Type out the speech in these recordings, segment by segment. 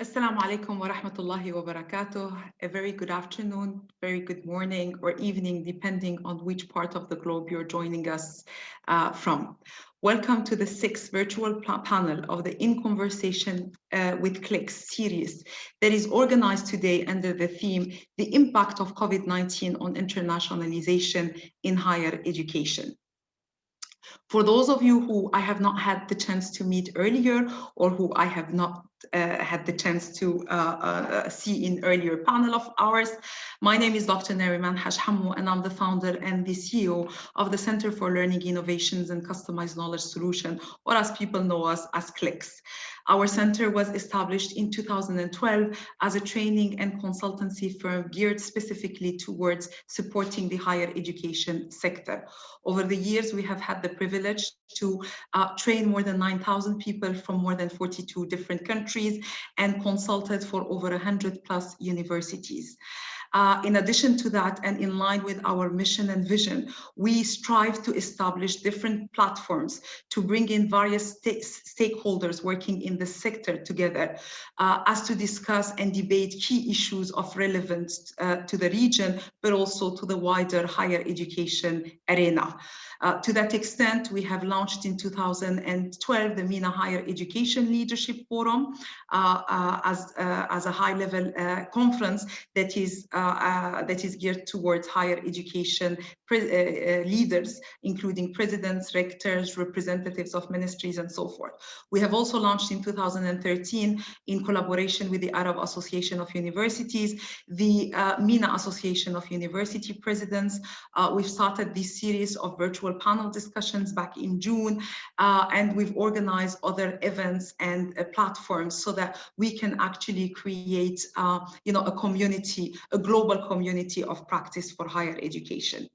Assalamu alaikum wa rahmatullahi wa barakatuh. A very good afternoon, very good morning or evening, depending on which part of the globe you're joining us from. Welcome to the 6th virtual panel of the In Conversation with Clicks series that is organized today under the theme, The Impact of COVID-19 on Internationalization in Higher Education. For those of you who I have not had the chance to meet earlier or who I have not had the chance to see in earlier panel of ours, my name is Dr. Nariman Hashhamu, and I'm the founder and the CEO of the Center for Learning Innovations and Customized Knowledge Solution, or as people know us as CLICS. Our center was established in 2012 as a training and consultancy firm geared specifically towards supporting the higher education sector. Over the years, we have had the privilege to train more than 9,000 people from more than 42 different countries and consulted for over 100 plus universities. In addition to that, and in line with our mission and vision, we strive to establish different platforms to bring in various stakeholders working in the sector together as to discuss and debate key issues of relevance to the region, but also to the wider higher education arena. To that extent, we have launched in 2012 the MENA Higher Education Leadership Forum as a high-level conference that is geared towards higher education leaders, including presidents, rectors, representatives of ministries, and so forth. We have also launched in 2013, in collaboration with the Arab Association of Universities, the MENA Association of University Presidents. We've started this series of virtual panel discussions back in June, and we've organized other events and platforms so that we can actually create a community, a global community of practice for higher education.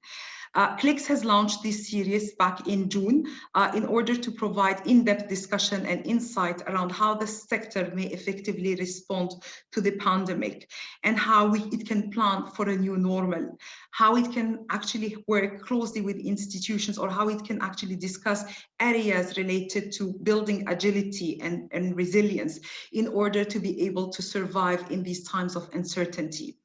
CLICS has launched this series back in June in order to provide in-depth discussion and insight around how the sector may effectively respond to the pandemic and how it can plan for a new normal, how it can actually work closely with institutions, or how it can actually discuss areas related to building agility and resilience in order to be able to survive in these times of uncertainty.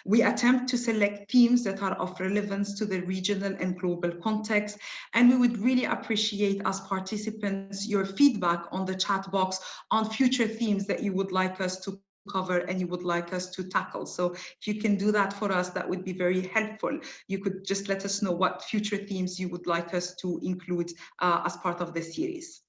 We attempt to select themes that are of relevance to the regional and global context, and we would really appreciate, as participants, your feedback on the chat box on future themes that you would like us to cover and you would like us to tackle. So if you can do that for us, that would be very helpful. You could just let us know what future themes you would like us to include as part of the series.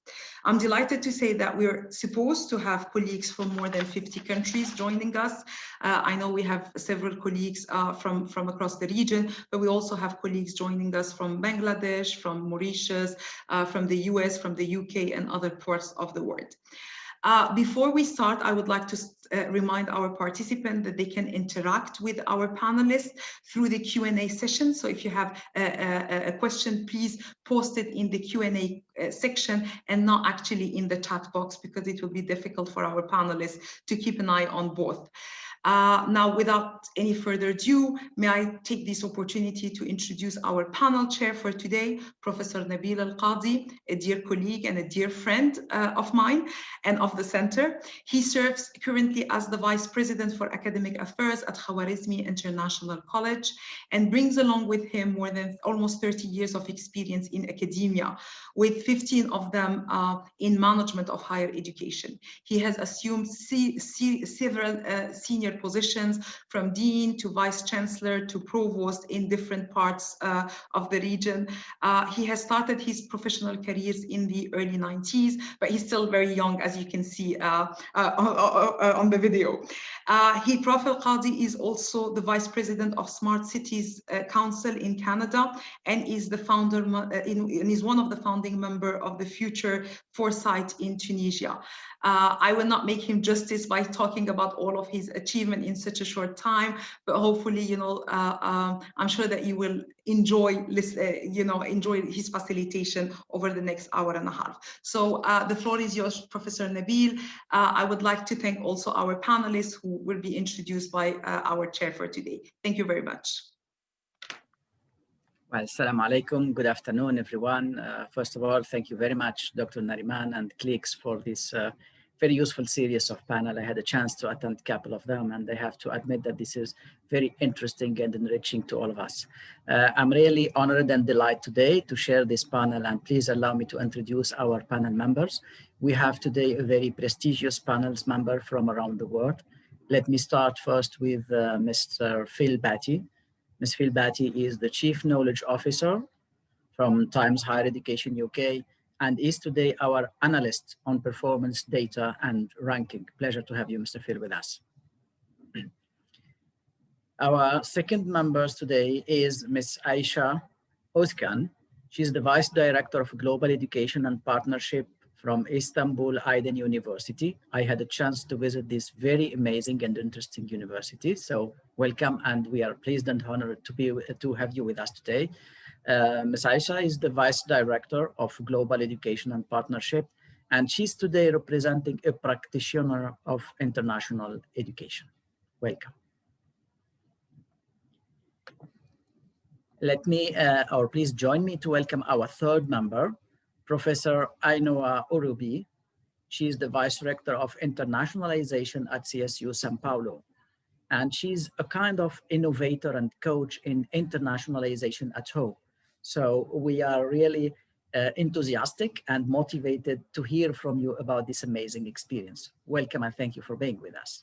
I'm delighted to say that we're supposed to have colleagues from more than 50 countries joining us. I know we have several colleagues from across the region, but we also have colleagues joining us from Bangladesh, from Mauritius, from the US, from the UK, and other parts of the world. Before we start, I would like to remind our participants that they can interact with our panelists through the Q&A session. So if you have a question, please post it in the Q&A section and not actually in the chat box, because it will be difficult for our panelists to keep an eye on both. Now, without any further ado, may I take this opportunity to introduce our panel chair for today, Professor Nabil Al-Qadi, a dear colleague and a dear friend of mine and of the center. He serves currently as the Vice President for Academic Affairs at Khwarizmi International College and brings along with him more than almost 30 years of experience in academia, with 15 of them in management of higher education. He has assumed several senior positions, from dean to vice chancellor to provost in different parts of the region. He has started his professional careers in the early 90s, but he's still very young, as you can see on the video. Prof. Al-Qadi is also the vice president of Smart Cities Council in Canada, and is the founder and is one of the founding members of the Future Foresight in Tunisia. I will not make him justice by talking about all of his achievement in such a short time, but hopefully, I'm sure that you will enjoy his facilitation over the next hour and a half. So the floor is yours, Professor Nabil. I would like to thank also our panelists who will be introduced by our chair for today. Thank you very much. Well, assalamu alaikum. Good afternoon, everyone. First of all, thank you very much, Dr. Nariman and Clix, for this very useful series of panel. I had a chance to attend a couple of them, and I have to admit that this is very interesting and enriching to all of us. I'm really honored and delighted today to share this panel, and please allow me to introduce our panel members. We have today a very prestigious panel's member from around the world. Let me start first with Mr. Phil Batty. Ms. Phil Batty is the Chief Knowledge Officer from Times Higher Education UK, and is today our analyst on performance data and ranking. Pleasure to have you, Mr. Phil, with us. Our second member today is Ms. Aisha Özkan. She's the Vice Director of Global Education and Partnership from Istanbul Aydın University. I had a chance to visit this very amazing and interesting university. So welcome, and we are pleased and honored to have you with us today. Ms. Aisha is the Vice Director of Global Education and Partnership, and she's today representing a practitioner of international education. Welcome. Let me, or please join me to welcome our third member, Professor Ainhoa Urubi. She is the Vice Rector of Internationalization at CSU São Paulo. And she's a kind of innovator and coach in internationalization at home. So we are really enthusiastic and motivated to hear from you about this amazing experience. Welcome, and thank you for being with us.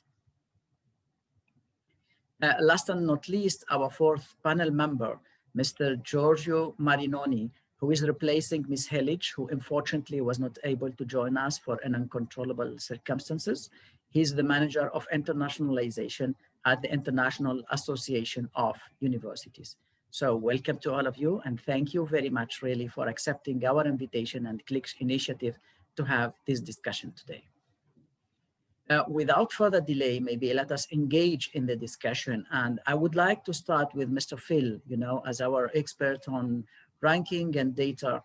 Last and not least, our fourth panel member, Mr. Giorgio Marinoni, who is replacing Ms. Helic, who unfortunately was not able to join us for uncontrollable circumstances. He's the Manager of Internationalization at the International Association of Universities. So welcome to all of you, and thank you very much really for accepting our invitation and Click's initiative to have this discussion today. Without further delay, maybe let us engage in the discussion. And I would like to start with Mr. Phil, as our expert on ranking and data.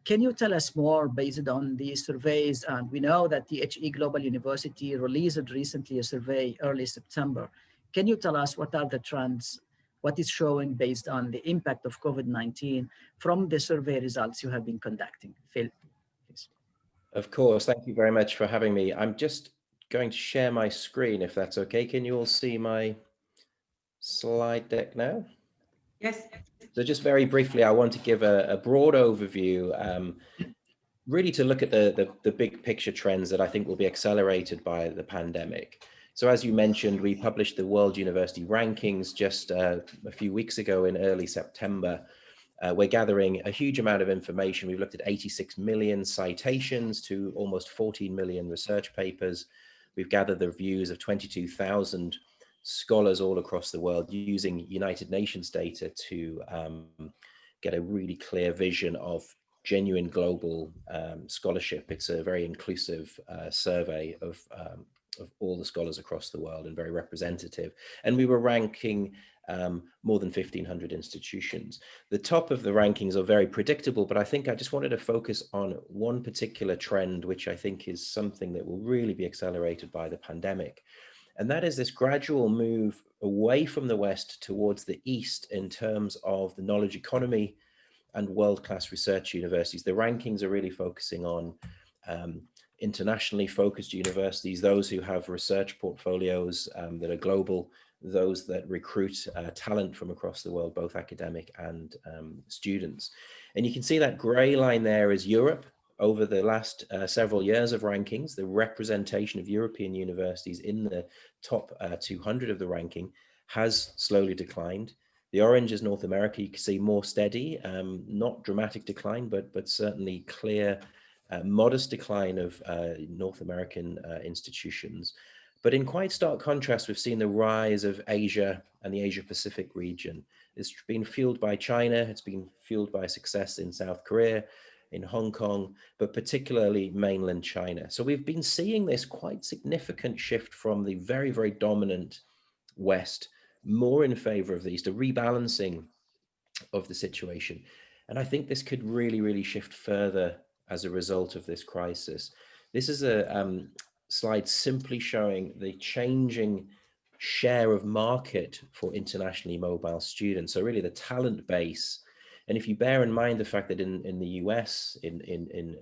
Can you tell us more based on these surveys? And we know that THE Global University released recently a survey early September. Can you tell us what are the trends, what is showing based on the impact of COVID-19 from the survey results you have been conducting? Phil, please. Of course, thank you very much for having me. I'm just going to share my screen, if that's okay. Can you all see my slide deck now? Yes. So just very briefly, I want to give a broad overview, really to look at the big picture trends that I think will be accelerated by the pandemic. So as you mentioned, we published the World University Rankings just a few weeks ago in early September. We're gathering a huge amount of information. We've looked at 86 million citations to almost 14 million research papers. We've gathered the views of 22,000 scholars all across the world using United Nations data to get a really clear vision of genuine global scholarship. It's a very inclusive survey of all the scholars across the world and very representative. And we were ranking more than 1,500 institutions. The top of the rankings are very predictable, but I think I just wanted to focus on one particular trend, which I think is something that will really be accelerated by the pandemic. And that is this gradual move away from the West towards the East in terms of the knowledge economy and world-class research universities. The rankings are really focusing on internationally focused universities, those who have research portfolios that are global, those that recruit talent from across the world, both academic and students. And you can see that gray line there is Europe. Over the last several years of rankings, the representation of European universities in the top 200 of the ranking has slowly declined. The orange is North America. You can see more steady, not dramatic decline, but certainly clear, modest decline of North American institutions. But in quite stark contrast, we've seen the rise of Asia and the Asia Pacific region. It's been fueled by China. It's been fueled by success in South Korea, in Hong Kong, but particularly mainland China. So we've been seeing this quite significant shift from the very, very dominant West, more in favor of the East, a rebalancing of the situation. And I think this could really, really shift further as a result of this crisis. This is a slide simply showing the changing share of market for internationally mobile students. So really the talent base. And if you bear in mind the fact that in the US, in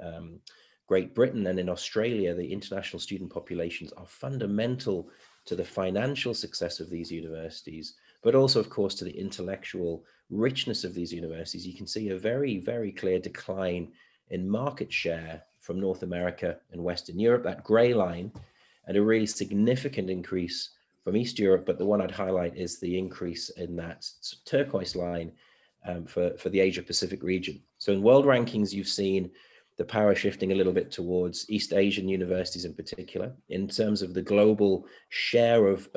Great Britain and in Australia, the international student populations are fundamental to the financial success of these universities, but also, of course, to the intellectual richness of these universities, you can see a very, very clear decline in market share from North America and Western Europe, that gray line, and a really significant increase from East Europe. But the one I'd highlight is the increase in that turquoise line for the Asia Pacific region. So in world rankings, you've seen the power shifting a little bit towards East Asian universities in particular. In terms of the global share of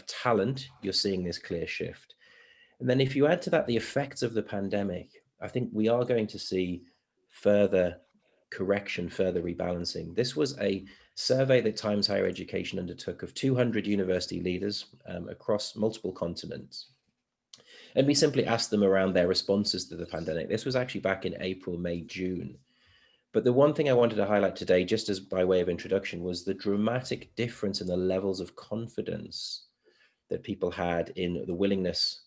talent, you're seeing this clear shift. And then if you add to that the effects of the pandemic, I think we are going to see further correction, further rebalancing. This was a survey that Times Higher Education undertook of 200 university leaders across multiple continents. And we simply asked them around their responses to the pandemic. This was actually back in April, May, June. But the one thing I wanted to highlight today, just as by way of introduction, was the dramatic difference in the levels of confidence that people had in the willingness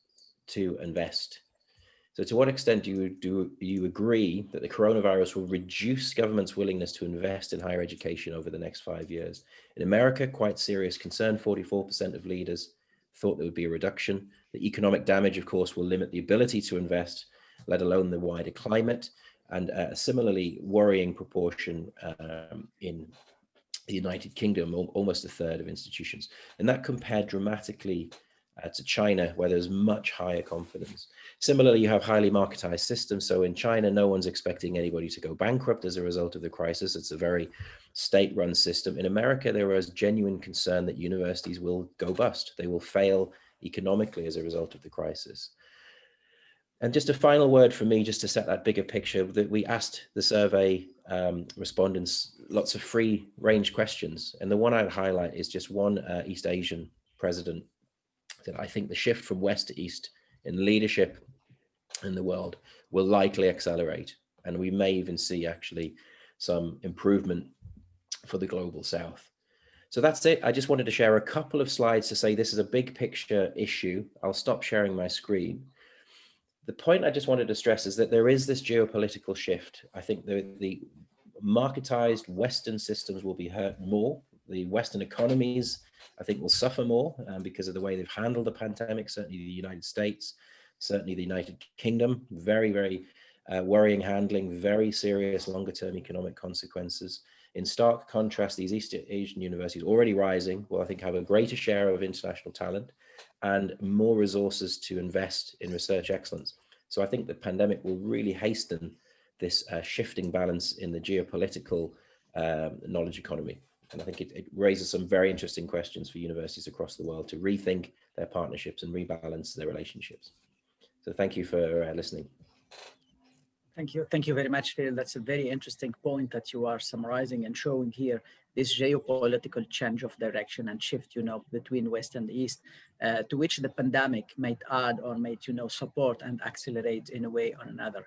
to invest. So to what extent do you agree that the coronavirus will reduce government's willingness to invest in higher education over the next 5 years? In America, quite serious concern, 44% of leaders thought there would be a reduction. The economic damage, of course, will limit the ability to invest, let alone the wider climate. And a similarly worrying proportion in the United Kingdom, almost a third of institutions. And that compared dramatically to China, where there's much higher confidence. Similarly, you have highly marketized systems. So in China, no one's expecting anybody to go bankrupt as a result of the crisis. It's a very state-run system. In America, there is genuine concern that universities will go bust. They will fail economically as a result of the crisis. And just a final word from me, just to set that bigger picture, that we asked the survey respondents lots of free range questions. And the one I'd highlight is just one East Asian president that I think the shift from West to East in leadership in the world will likely accelerate. And we may even see actually some improvement for the global South. So that's it. I just wanted to share a couple of slides to say this is a big picture issue. I'll stop sharing my screen. The point I just wanted to stress is that there is this geopolitical shift. I think the marketized Western systems will be hurt more. The Western economies, I think, will suffer more because of the way they've handled the pandemic, certainly the United States, certainly the United Kingdom, very, very worrying handling, very serious longer-term economic consequences. In stark contrast, these East Asian universities already rising will, I think, have a greater share of international talent and more resources to invest in research excellence. So I think the pandemic will really hasten this shifting balance in the geopolitical knowledge economy. And I think it raises some very interesting questions for universities across the world to rethink their partnerships and rebalance their relationships. So thank you for listening. Thank you. Thank you very much, Phil. That's a very interesting point that you are summarizing and showing here, this geopolitical change of direction and shift, between West and East, to which the pandemic might add or might, support and accelerate in a way or another.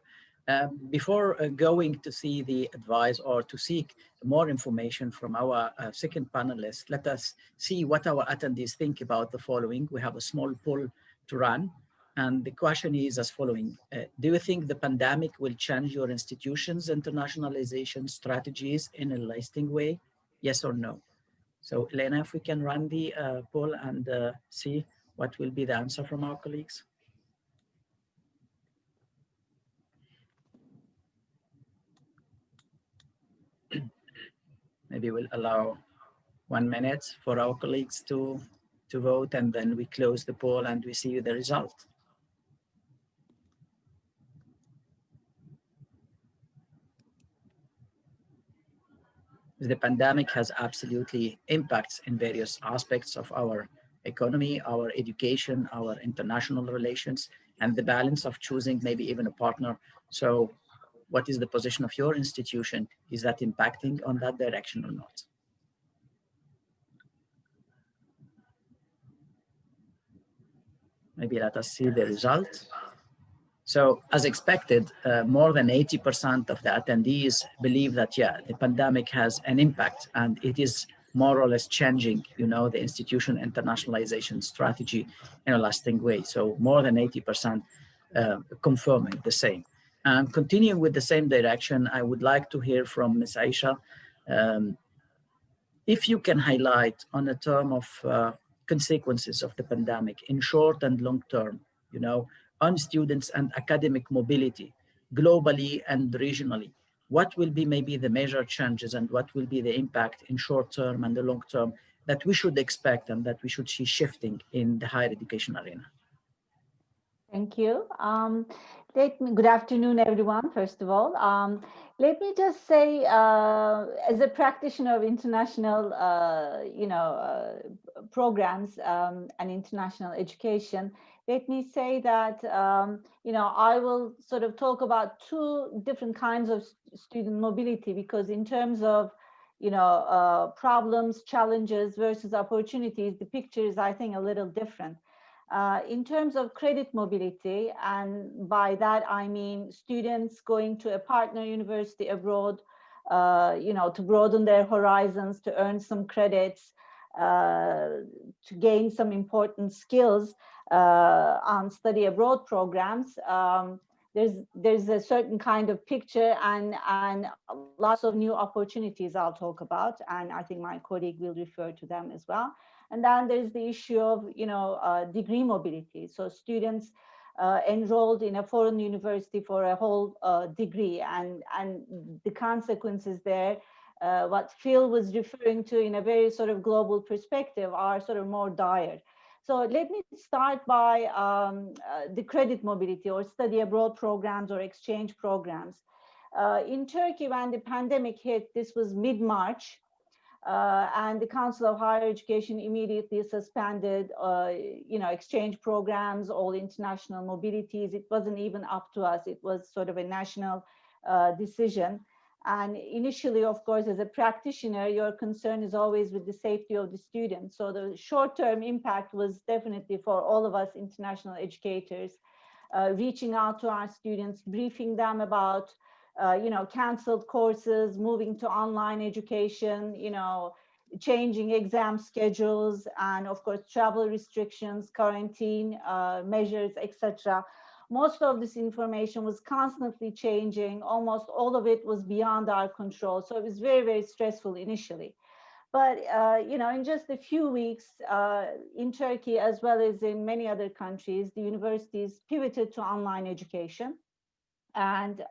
Before going to see the advice or to seek more information from our second panelist, let us see what our attendees think about the following. We have a small poll to run. And the question is as following. Do you think the pandemic will change your institution's internationalization strategies in a lasting way? Yes or no? So Elena, if we can run the poll and see what will be the answer from our colleagues. Maybe we'll allow 1 minute for our colleagues to vote, and then we close the poll and we see the result. The pandemic has absolutely impacts in various aspects of our economy, our education, our international relations, and the balance of choosing maybe even a partner. So what is the position of your institution? Is that impacting on that direction or not? Maybe let us see the result. So as expected, more than 80% of the attendees believe that, yeah, the pandemic has an impact and it is more or less changing, the institution internationalization strategy in a lasting way. So more than 80% confirming the same. And continuing with the same direction, I would like to hear from Ms. Aisha, if you can highlight on a term of consequences of the pandemic in short and long term, on students and academic mobility, globally and regionally, what will be maybe the major changes and what will be the impact in short term and the long term that we should expect and that we should see shifting in the higher education arena? Thank you. Good afternoon, everyone, first of all. Let me just say, as a practitioner of international, programs and international education, let me say that, I will sort of talk about two different kinds of student mobility, because in terms of, problems, challenges versus opportunities, the picture is, I think, a little different. In terms of credit mobility, and by that I mean students going to a partner university abroad, to broaden their horizons, to earn some credits, to gain some important skills on study abroad programs. There's a certain kind of picture and lots of new opportunities I'll talk about, and I think my colleague will refer to them as well. And then there's the issue of, degree mobility. So students enrolled in a foreign university for a whole degree, and the consequences there, what Phil was referring to in a very sort of global perspective, are sort of more dire. So let me start by the credit mobility or study abroad programs or exchange programs. In Turkey, when the pandemic hit, this was mid-March. And the Council of Higher Education immediately suspended, exchange programs, all international mobilities. It wasn't even up to us. It was sort of a national decision. And initially, of course, as a practitioner, your concern is always with the safety of the students. So the short-term impact was definitely for all of us international educators, reaching out to our students, briefing them about canceled courses, moving to online education, changing exam schedules, and of course, travel restrictions, quarantine measures, etc. Most of this information was constantly changing. Almost all of it was beyond our control. So it was very, very stressful initially. But, in just a few weeks in Turkey, as well as in many other countries, the universities pivoted to online education. and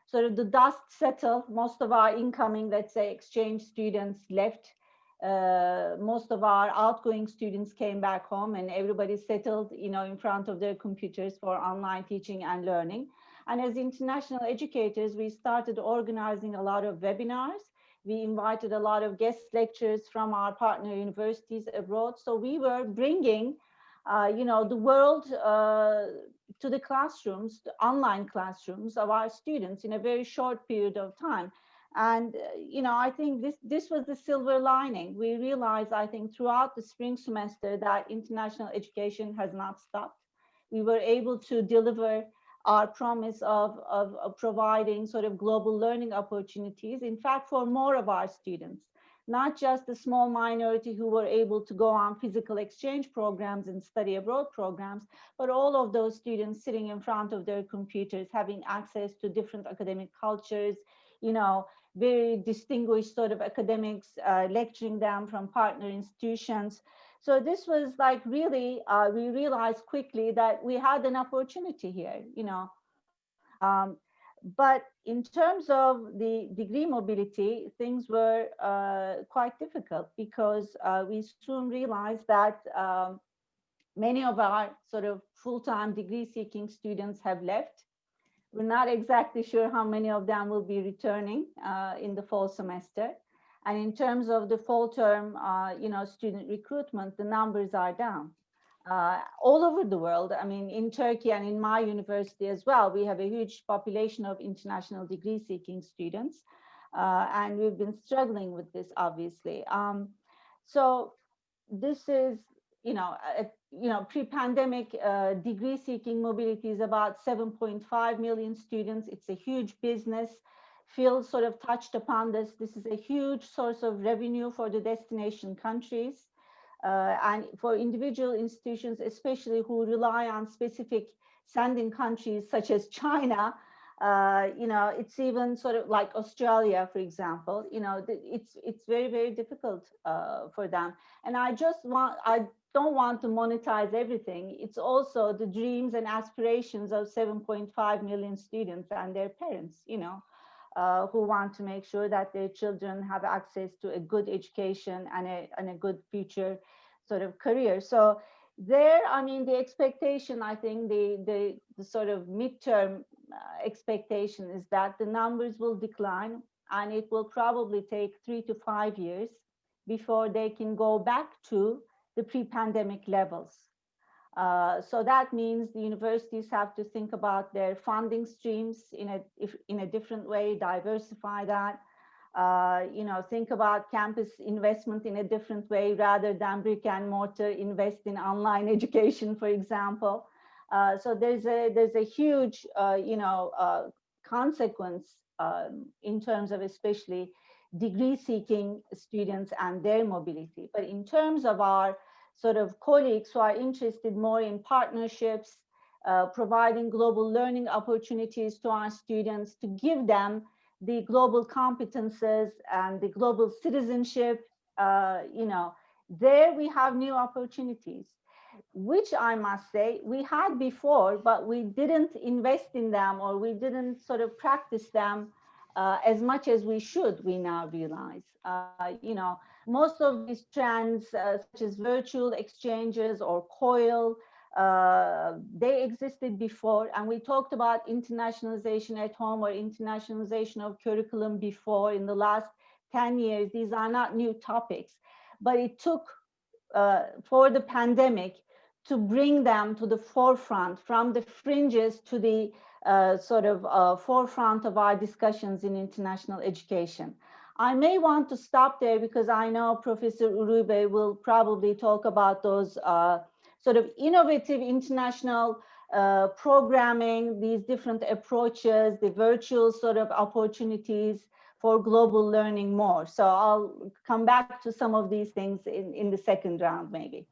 sort of the dust settled. Most of our incoming, let's say, exchange students left. Most of our outgoing students came back home, and everybody settled, in front of their computers for online teaching and learning. And as international educators, we started organizing a lot of webinars. We invited a lot of guest lecturers from our partner universities abroad. So we were bringing, the world to the classrooms, the online classrooms of our students in a very short period of time. And, I think this was the silver lining. We realized, I think, throughout the spring semester that international education has not stopped. We were able to deliver our promise of providing sort of global learning opportunities, in fact, for more of our students, not just the small minority who were able to go on physical exchange programs and study abroad programs, but all of those students sitting in front of their computers, having access to different academic cultures, very distinguished sort of academics lecturing them from partner institutions. So this was like really, we realized quickly that we had an opportunity here, but in terms of the degree mobility, things were quite difficult because we soon realized that many of our sort of full-time degree-seeking students have left. We're not exactly sure how many of them will be returning in the fall semester. And in terms of the fall term, student recruitment, the numbers are down. All over the world. I mean, in Turkey and in my university as well, we have a huge population of international degree-seeking students, and we've been struggling with this, obviously. So this is, pre-pandemic degree-seeking mobility is about 7.5 million students. It's a huge business. Phil sort of touched upon this. This is a huge source of revenue for the destination countries. And for individual institutions, especially who rely on specific sending countries such as China, it's even sort of like Australia, for example, it's very, very difficult for them. And I don't want to monetize everything. It's also the dreams and aspirations of 7.5 million students and their parents, who want to make sure that their children have access to a good education and a good future sort of career. So there, I mean, the expectation, I think the sort of midterm expectation is that the numbers will decline, and it will probably take 3 to 5 years before they can go back to the pre-pandemic levels. So that means the universities have to think about their funding streams in a different way, diversify that, think about campus investment in a different way rather than brick and mortar invest in online education, for example. So there's a huge, consequence in terms of especially degree-seeking students and their mobility. But in terms of our sort of colleagues who are interested more in partnerships, providing global learning opportunities to our students to give them the global competences and the global citizenship, there we have new opportunities, which I must say we had before, but we didn't invest in them, or we didn't sort of practice them as much as we should, we now realize. Most of these trends, such as virtual exchanges or COIL, they existed before, and we talked about internationalization at home or internationalization of curriculum before in the last 10 years. These are not new topics, but it took for the pandemic to bring them to the forefront, from the fringes to the forefront of our discussions in international education. I may want to stop there because I know Professor Urube will probably talk about those sort of innovative international programming, these different approaches, the virtual sort of opportunities for global learning more. So I'll come back to some of these things in the second round, maybe.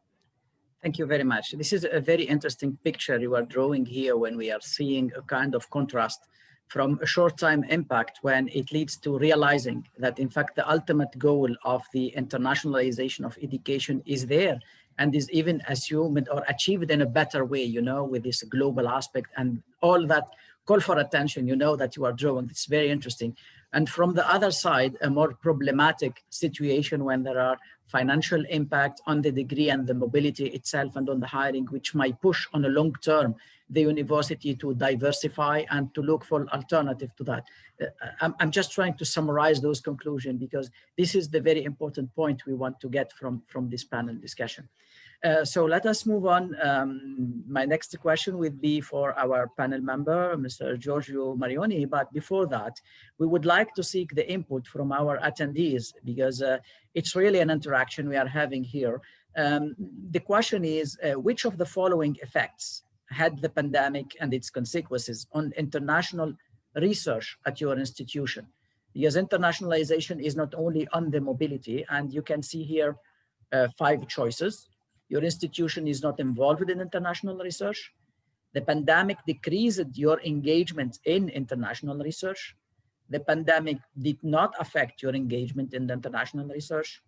Thank you very much. This is a very interesting picture you are drawing here when we are seeing a kind of contrast from a short-time impact when it leads to realizing that, in fact, the ultimate goal of the internationalization of education is there and is even assumed or achieved in a better way, with this global aspect and all that call for attention, you know, that you are drawing. It's very interesting. And from the other side, a more problematic situation when there are financial impact on the degree and the mobility itself and on the hiring, which might push on a long term the university to diversify and to look for alternative to that. I'm just trying to summarize those conclusions because this is the very important point we want to get from this panel discussion. So let us move on. My next question would be for our panel member, Mr. Giorgio Marinoni. But before that, we would like to seek the input from our attendees because it's really an interaction we are having here. The question is, which of the following effects had the pandemic and its consequences on international research at your institution? Because internationalization is not only on the mobility, and you can see here 5 choices. Your institution is not involved in international research. The pandemic decreased your engagement in international research. The pandemic did not affect your engagement in the international research.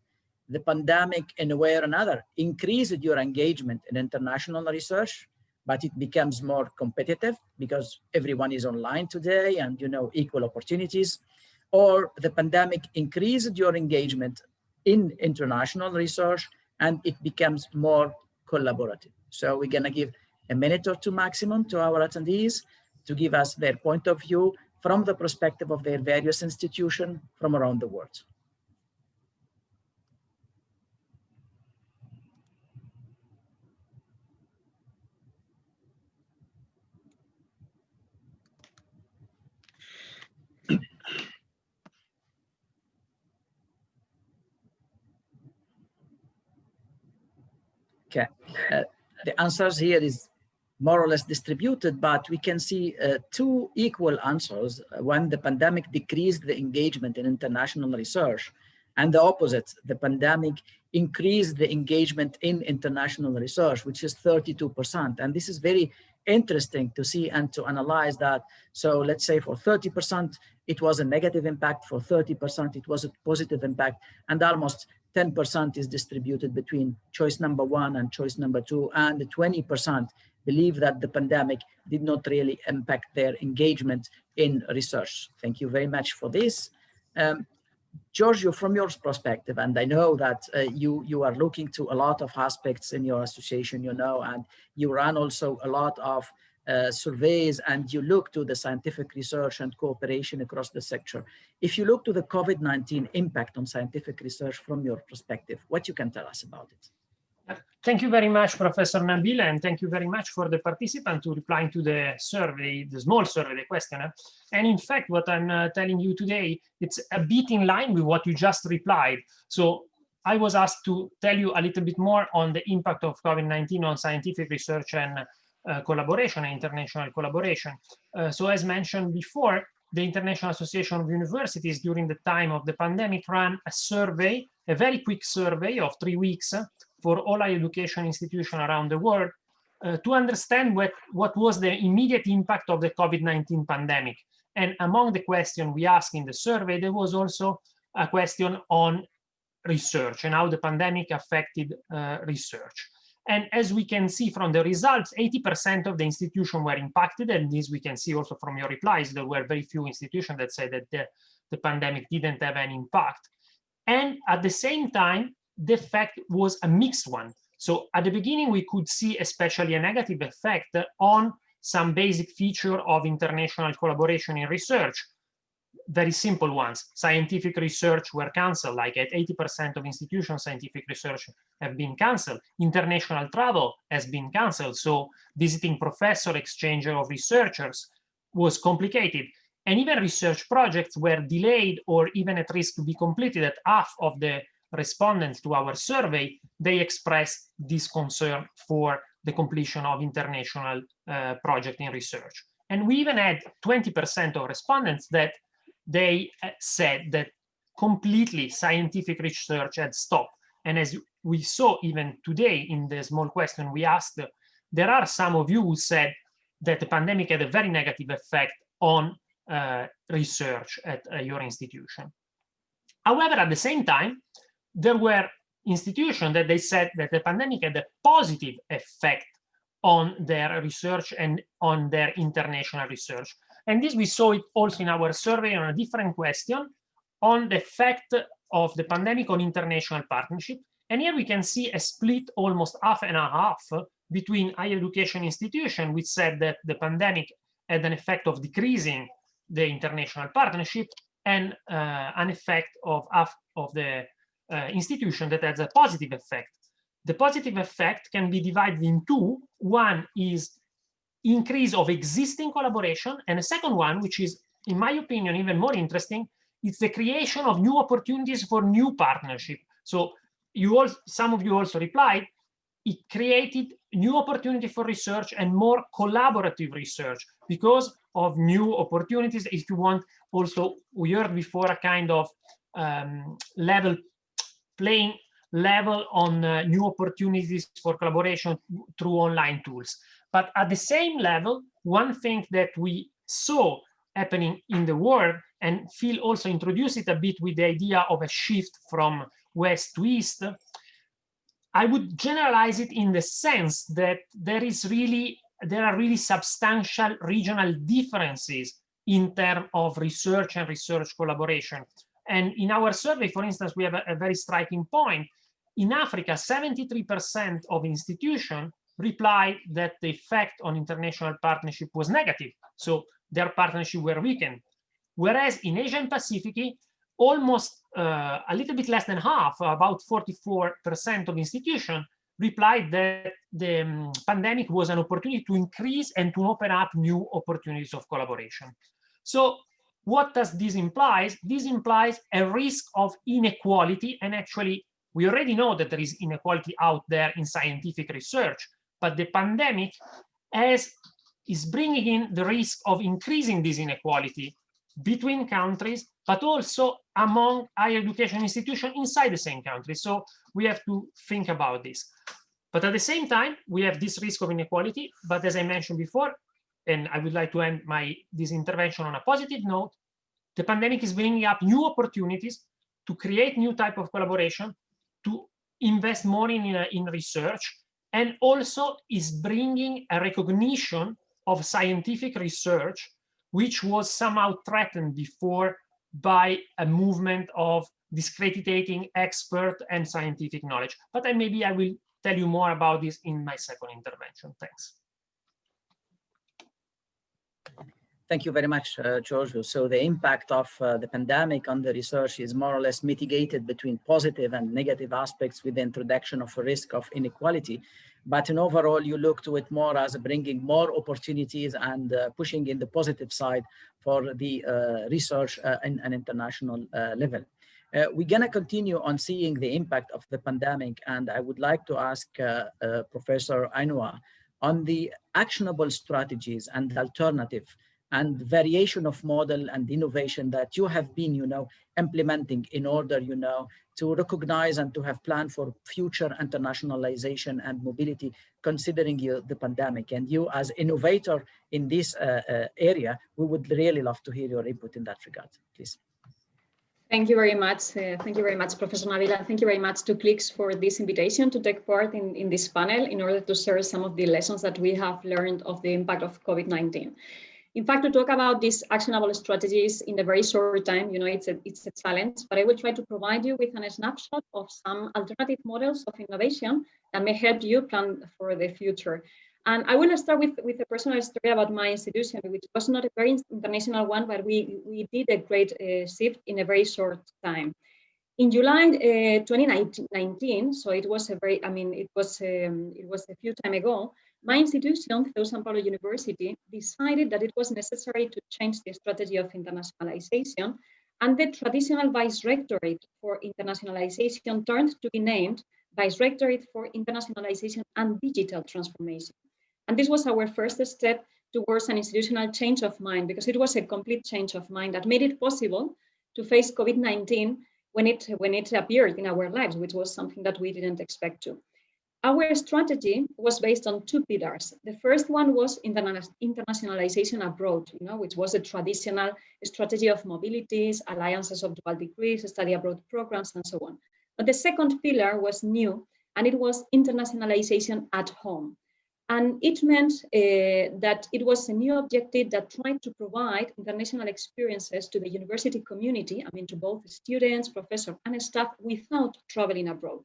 The pandemic, in a way or another, increased your engagement in international research, but it becomes more competitive because everyone is online today and, you know, equal opportunities. Or the pandemic increased your engagement in international research and it becomes more collaborative. So we're gonna give a minute or 2 maximum to our attendees to give us their point of view from the perspective of their various institutions from around the world. Okay, the answers here is more or less distributed, but we can see 2 equal answers. When the pandemic decreased the engagement in international research, and the opposite, the pandemic increased the engagement in international research, which is 32%. And this is very interesting to see and to analyze that. So let's say for 30%, it was a negative impact. For 30%, it was a positive impact. And almost 10% is distributed between choice number 1 and choice number 2. And 20% believe that the pandemic did not really impact their engagement in research. Thank you very much for this. Giorgio, from your perspective, and I know that you are looking to a lot of aspects in your association, you know, and you run also a lot of surveys and you look to the scientific research and cooperation across the sector. If you look to the COVID-19 impact on scientific research from your perspective, what you can tell us about it? Thank you very much, Professor Nabil, and thank you very much for the participant to replying to the survey, the small survey, the questionnaire. And in fact, what I'm telling you today, it's a bit in line with what you just replied. So I was asked to tell you a little bit more on the impact of COVID-19 on scientific research and collaboration, international collaboration. So as mentioned before, the International Association of Universities during the time of the pandemic ran a survey, a very quick survey of 3 weeks for all higher education institutions around the world to understand what was the immediate impact of the COVID-19 pandemic. And among the questions we asked in the survey, there was also a question on research and how the pandemic affected research. And as we can see from the results, 80% of the institutions were impacted. And this we can see also from your replies, there were very few institutions that said that the pandemic didn't have any impact. And at the same time, the effect was a mixed one. So at the beginning, we could see especially a negative effect on some basic feature of international collaboration in research. Very simple ones. Scientific research were canceled, like at 80% of institutions, scientific research have been canceled. International travel has been canceled. So visiting professor, exchange of researchers was complicated. And even research projects were delayed or even at risk to be completed. At half of the respondents to our survey, they expressed this concern for the completion of international project in research. And we even had 20% of respondents that they said that completely scientific research had stopped. And as we saw even today in the small question we asked, there are some of you who said that the pandemic had a very negative effect on research at your institution. However, at the same time, there were institutions that they said that the pandemic had a positive effect on their research and on their international research. And this we saw it also in our survey on a different question on the effect of the pandemic on international partnership. And here we can see a split almost half and a half between higher education institutions, which said that the pandemic had an effect of decreasing the international partnership, and an effect of half of the institution that has a positive effect. The positive effect can be divided in two. One is increase of existing collaboration, and a second one, which is, in my opinion, even more interesting, it's the creation of new opportunities for new partnership. So some of you also replied, it created new opportunity for research and more collaborative research because of new opportunities. If you want, also, we heard before a kind of playing level on new opportunities for collaboration through online tools. But at the same level, one thing that we saw happening in the world, and Phil also introduced it a bit with the idea of a shift from west to east, I would generalize it in the sense that there are really substantial regional differences in terms of research and research collaboration. And in our survey, for instance, we have a very striking point. In Africa, 73% of institutions replied that the effect on international partnership was negative. So their partnership were weakened. Whereas in Asia and Pacific, almost a little bit less than half, about 44% of institutions replied that the pandemic was an opportunity to increase and to open up new opportunities of collaboration. So what does this imply? This implies a risk of inequality, and actually we already know that there is inequality out there in scientific research, but the pandemic is bringing in the risk of increasing this inequality between countries, but also among higher education institutions inside the same country. So we have to think about this. But at the same time, we have this risk of inequality. But as I mentioned before, and I would like to end this intervention on a positive note, the pandemic is bringing up new opportunities to create new type of collaboration, to invest more in research, and also is bringing a recognition of scientific research, which was somehow threatened before by a movement of discrediting expert and scientific knowledge. But maybe I will tell you more about this in my second intervention. Thanks. Thank you very much, Giorgio. So the impact of the pandemic on the research is more or less mitigated between positive and negative aspects with the introduction of a risk of inequality. But in overall, you look to it more as bringing more opportunities and pushing in the positive side for the research in an international level. We're going to continue on seeing the impact of the pandemic. And I would like to ask Professor Ainhoa on the actionable strategies and alternative and variation of model and innovation that you have been, implementing in order, to recognize and to have planned for future internationalization and mobility, considering the pandemic. And you as innovator in this area, we would really love to hear your input in that regard, please. Thank you very much. Thank you very much, Professor Nabila. Thank you very much to CLIX for this invitation to take part in this panel in order to share some of the lessons that we have learned of the impact of COVID-19. In fact, to talk about these actionable strategies in a very short time, it's a challenge, but I will try to provide you with a snapshot of some alternative models of innovation that may help you plan for the future. And I will start with a personal story about my institution, which was not a very international one, but we did a great shift in a very short time. In July 2019, so it was it was a few time ago, my institution, São Paulo University, decided that it was necessary to change the strategy of internationalization, and the traditional Vice-Rectorate for Internationalization turned to be named Vice-Rectorate for Internationalization and Digital Transformation. And this was our first step towards an institutional change of mind, because it was a complete change of mind that made it possible to face COVID-19 when it appeared in our lives, which was something that we didn't expect to. Our strategy was based on two pillars. The first one was internationalization abroad, which was a traditional strategy of mobilities, alliances of dual degrees, study abroad programs, and so on. But the second pillar was new, and it was internationalization at home. And it meant that it was a new objective that tried to provide international experiences to the university community, I mean, to both students, professors, and staff without traveling abroad.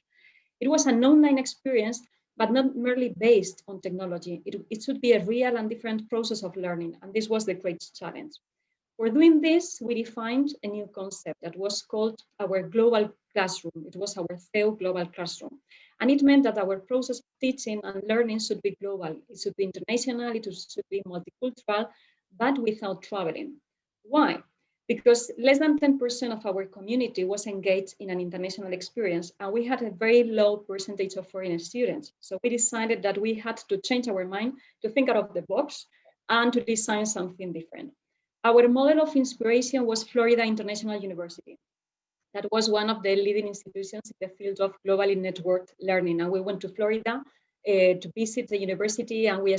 It was an online experience, but not merely based on technology. It should be a real and different process of learning, and this was the great challenge. For doing this, we defined a new concept that was called our global classroom. It was our THEO global classroom. And it meant that our process of teaching and learning should be global. It should be international, it should be multicultural, but without traveling. Why? Because less than 10% of our community was engaged in an international experience, and we had a very low percentage of foreign students. So we decided that we had to change our mind, to think out of the box, and to design something different. Our model of inspiration was Florida International University. That was one of the leading institutions in the field of globally networked learning. And we went to Florida to visit the university, and we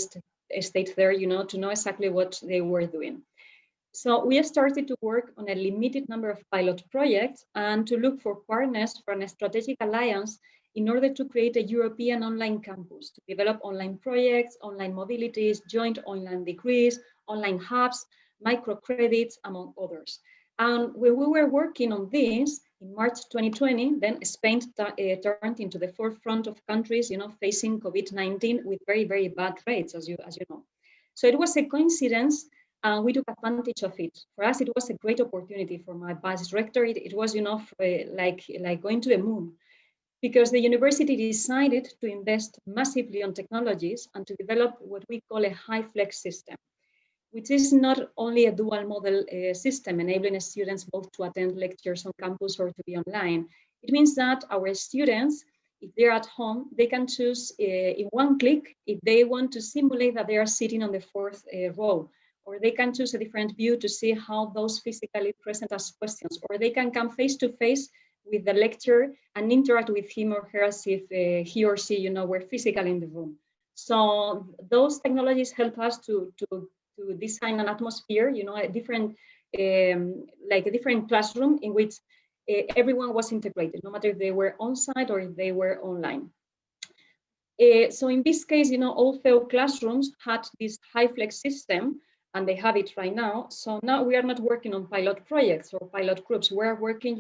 stayed there, to know exactly what they were doing. So we started to work on a limited number of pilot projects and to look for partners for a strategic alliance in order to create a European online campus, to develop online projects, online mobilities, joint online degrees, online hubs, microcredits, among others. And when we were working on this, in March 2020, then Spain turned into the forefront of countries, facing COVID-19 with very, very bad rates, as you know. So it was a coincidence, and we took advantage of it. For us, it was a great opportunity. For my vice rector, it was, like going to the moon, because the university decided to invest massively on technologies and to develop what we call a high flex system, which is not only a dual model system enabling students both to attend lectures on campus or to be online. It means that our students, if they're at home, they can choose in one click if they want to simulate that they are sitting on the fourth row, or they can choose a different view to see how those physically present ask questions, or they can come face to face with the lecturer and interact with him or her as if he or she, were physically in the room. So those technologies help us to design an atmosphere, a different, like a different classroom in which everyone was integrated, no matter if they were on site or if they were online. So in this case, all THEO classrooms had this high flex system, and they have it right now. So now we are not working on pilot projects or pilot groups. We're working,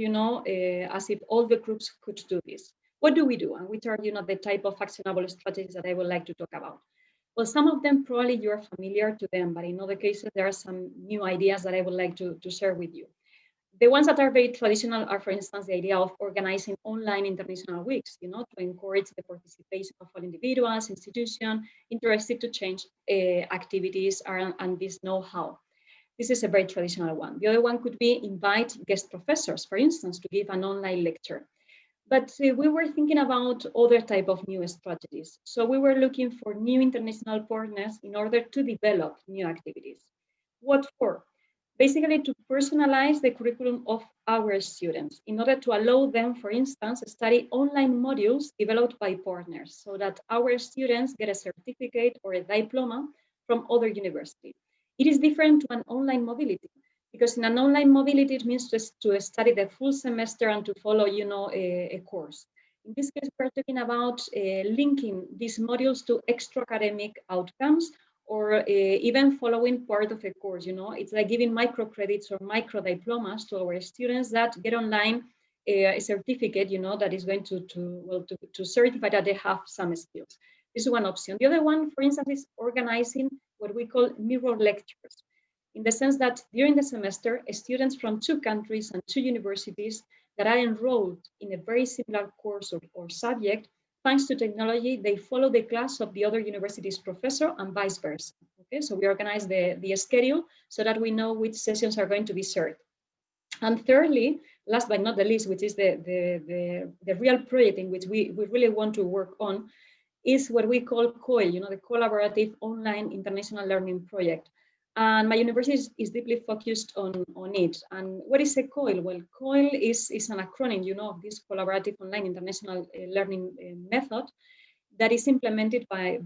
as if all the groups could do this. What do we do? And which are, the type of actionable strategies that I would like to talk about? Well, some of them probably you're familiar to them, but in other cases, there are some new ideas that I would like to share with you. The ones that are very traditional are, for instance, the idea of organizing online international weeks, to encourage the participation of all individuals, institutions interested to change activities and this know-how. This is a very traditional one. The other one could be invite guest professors, for instance, to give an online lecture. But we were thinking about other type of new strategies. So we were looking for new international partners in order to develop new activities. What for? Basically to personalize the curriculum of our students in order to allow them, for instance, study online modules developed by partners so that our students get a certificate or a diploma from other universities. It is different to an online mobility, because in an online mobility, it means to study the full semester and to follow, a course. In this case, we're talking about linking these modules to extra academic outcomes, or even following part of a course. It's like giving microcredits or micro diplomas to our students that get online a certificate, that is going to certify that they have some skills. This is one option. The other one, for instance, is organizing what we call mirror lectures, in the sense that during the semester, students from 2 countries and 2 universities that are enrolled in a very similar course or subject, thanks to technology, they follow the class of the other university's professor and vice versa. Okay, so we organize the schedule so that we know which sessions are going to be served. And thirdly, last but not the least, which is the real project in which we really want to work on, is what we call COIL, the Collaborative Online International Learning Project. And my university is deeply focused on it. And what is a COIL? Well, COIL is an acronym, of this Collaborative Online International Learning method that is implemented by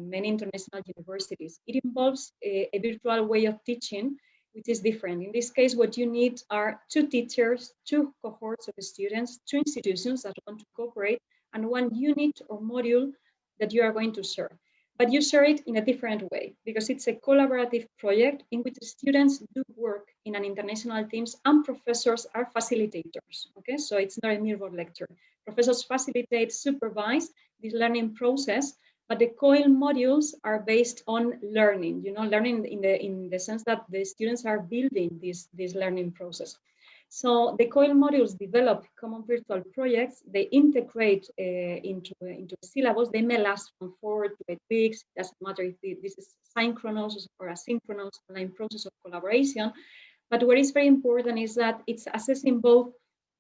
many international universities. It involves a virtual way of teaching, which is different. In this case, what you need are 2 teachers, 2 cohorts of students, 2 institutions that want to cooperate, and 1 unit or module that you are going to serve. but you share it in a different way because it's a collaborative project in which students do work in an international teams and professors are facilitators. Okay, so it's not a mirror lecture. Professors facilitate, supervise this learning process, but the COIL modules are based on learning. Learning in the sense that the students are building this learning process. So the COIL modules develop common virtual projects. They integrate into the syllabus. They may last from 4 to 8 weeks. It doesn't matter if this is synchronous or asynchronous online process of collaboration. But what is very important is that it's assessing both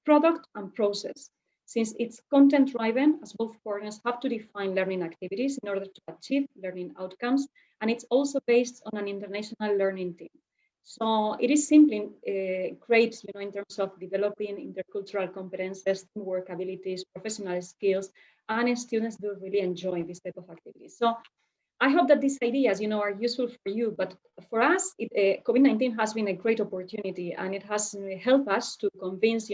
product and process. Since it's content driven, as both partners have to define learning activities in order to achieve learning outcomes. And it's also based on an international learning team. So it is simply great, in terms of developing intercultural competences, teamwork abilities, professional skills, and students do really enjoy this type of activities. So I hope that these ideas, are useful for you. But for us, COVID-19 has been a great opportunity, and it has helped us to convince,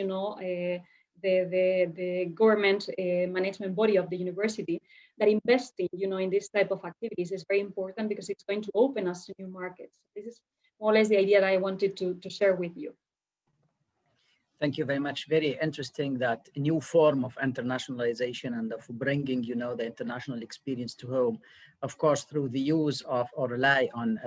the government management body of the university that investing, in this type of activities is very important because it's going to open us to new markets. This is more or less the idea that I wanted to share with you. Thank you very much. Very interesting, that new form of internationalization and of bringing, the international experience to home, of course, through the use of or rely on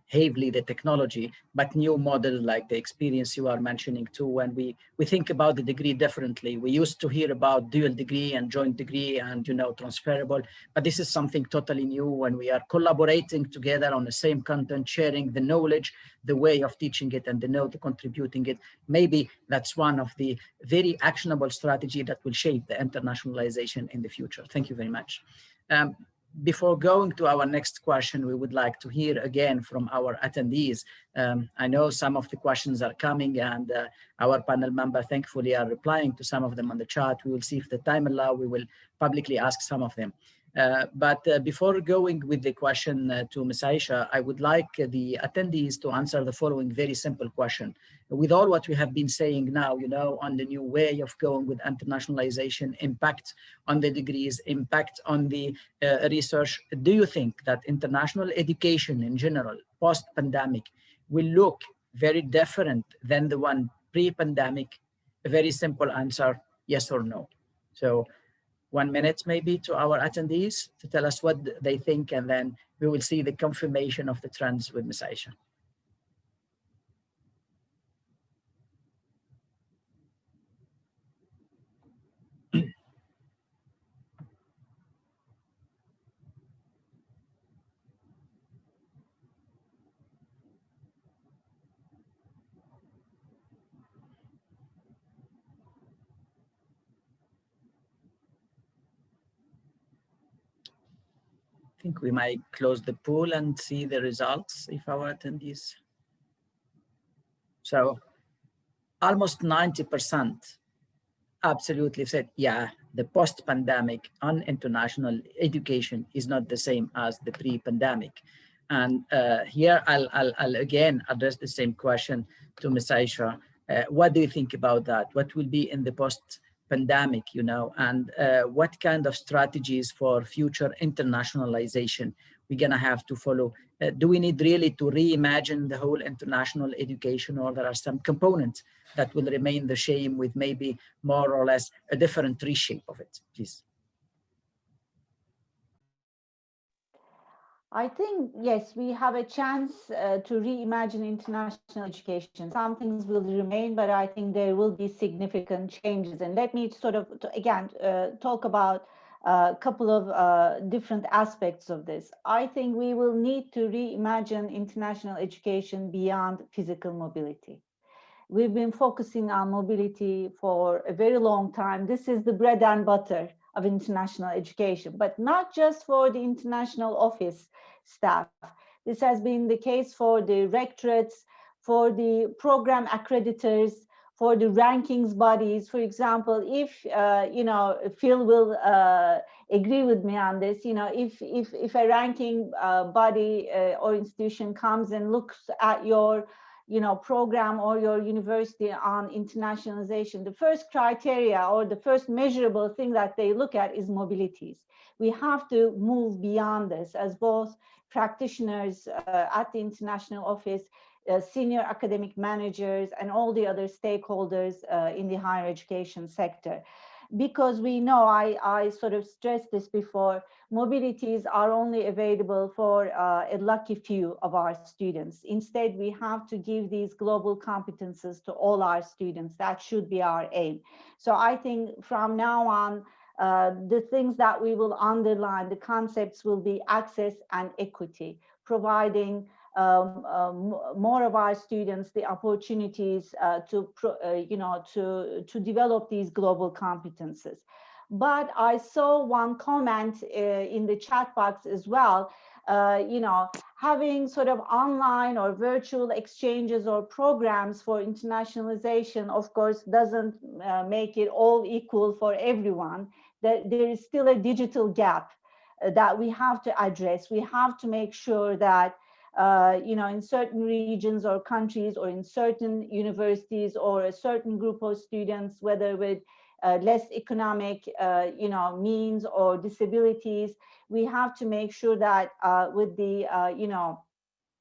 heavily the technology, but new models like the experience you are mentioning too. When we think about the degree differently, we used to hear about dual degree and joint degree and, transferable, but this is something totally new when we are collaborating together on the same content, sharing the knowledge, the way of teaching it, and the contributing it. Maybe that's one of the very actionable strategy that will shape the internationalization in the future. Thank you very much. Before going to our next question, we would like to hear again from our attendees. I know some of the questions are coming, and our panel member thankfully are replying to some of them on the chat. We will see if the time allows, we will publicly ask some of them. But before going with the question to Ms. Aisha, I would like the attendees to answer the following very simple question. With all what we have been saying now, on the new way of going with internationalization, impact on the degrees, impact on the research, do you think that international education in general, post-pandemic, will look very different than the one pre-pandemic? A very simple answer, yes or no. So 1 minute maybe to our attendees to tell us what they think, and then we will see the confirmation of the trends with Ms. Aisha. I think we might close the poll and see the results if our attendees. So almost 90% absolutely said, yeah, the post-pandemic on international education is not the same as the pre-pandemic. And here I'll again address the same question to Ms. Aisha. What do you think about that? What will be in the post-pandemic, and what kind of strategies for future internationalization we're gonna have to follow? Do we need really to reimagine the whole international education, or there are some components that will remain the same with maybe more or less a different reshape of it, please? I think, yes, we have a chance to reimagine international education. Some things will remain, but I think there will be significant changes. And let me sort of, again, talk about a couple of different aspects of this. I think we will need to reimagine international education beyond physical mobility. We've been focusing on mobility for a very long time. This is the bread and butter of international education, but not just for the international office staff. This has been the case for the rectorates, for the program accreditors, for the rankings bodies. For example, if Phil will agree with me on this, if a ranking body or institution comes and looks at your program or your university on internationalization, the first criteria or the first measurable thing that they look at is mobilities. We have to move beyond this as both practitioners at the international office, senior academic managers, and all the other stakeholders in the higher education sector. Because we know, I sort of stressed this before, mobilities are only available for a lucky few of our students. Instead, we have to give these global competences to all our students. That should be our aim. So I think from now on, the things that we will underline, the concepts will be access and equity, providing more of our students the opportunities to develop these global competences. But I saw one comment in the chat box as well, having sort of online or virtual exchanges or programs for internationalization, of course, doesn't make it all equal for everyone. That there is still a digital gap that we have to address. We have to make sure that in certain regions or countries or in certain universities or a certain group of students, whether with less economic, means or disabilities, we have to make sure that with the,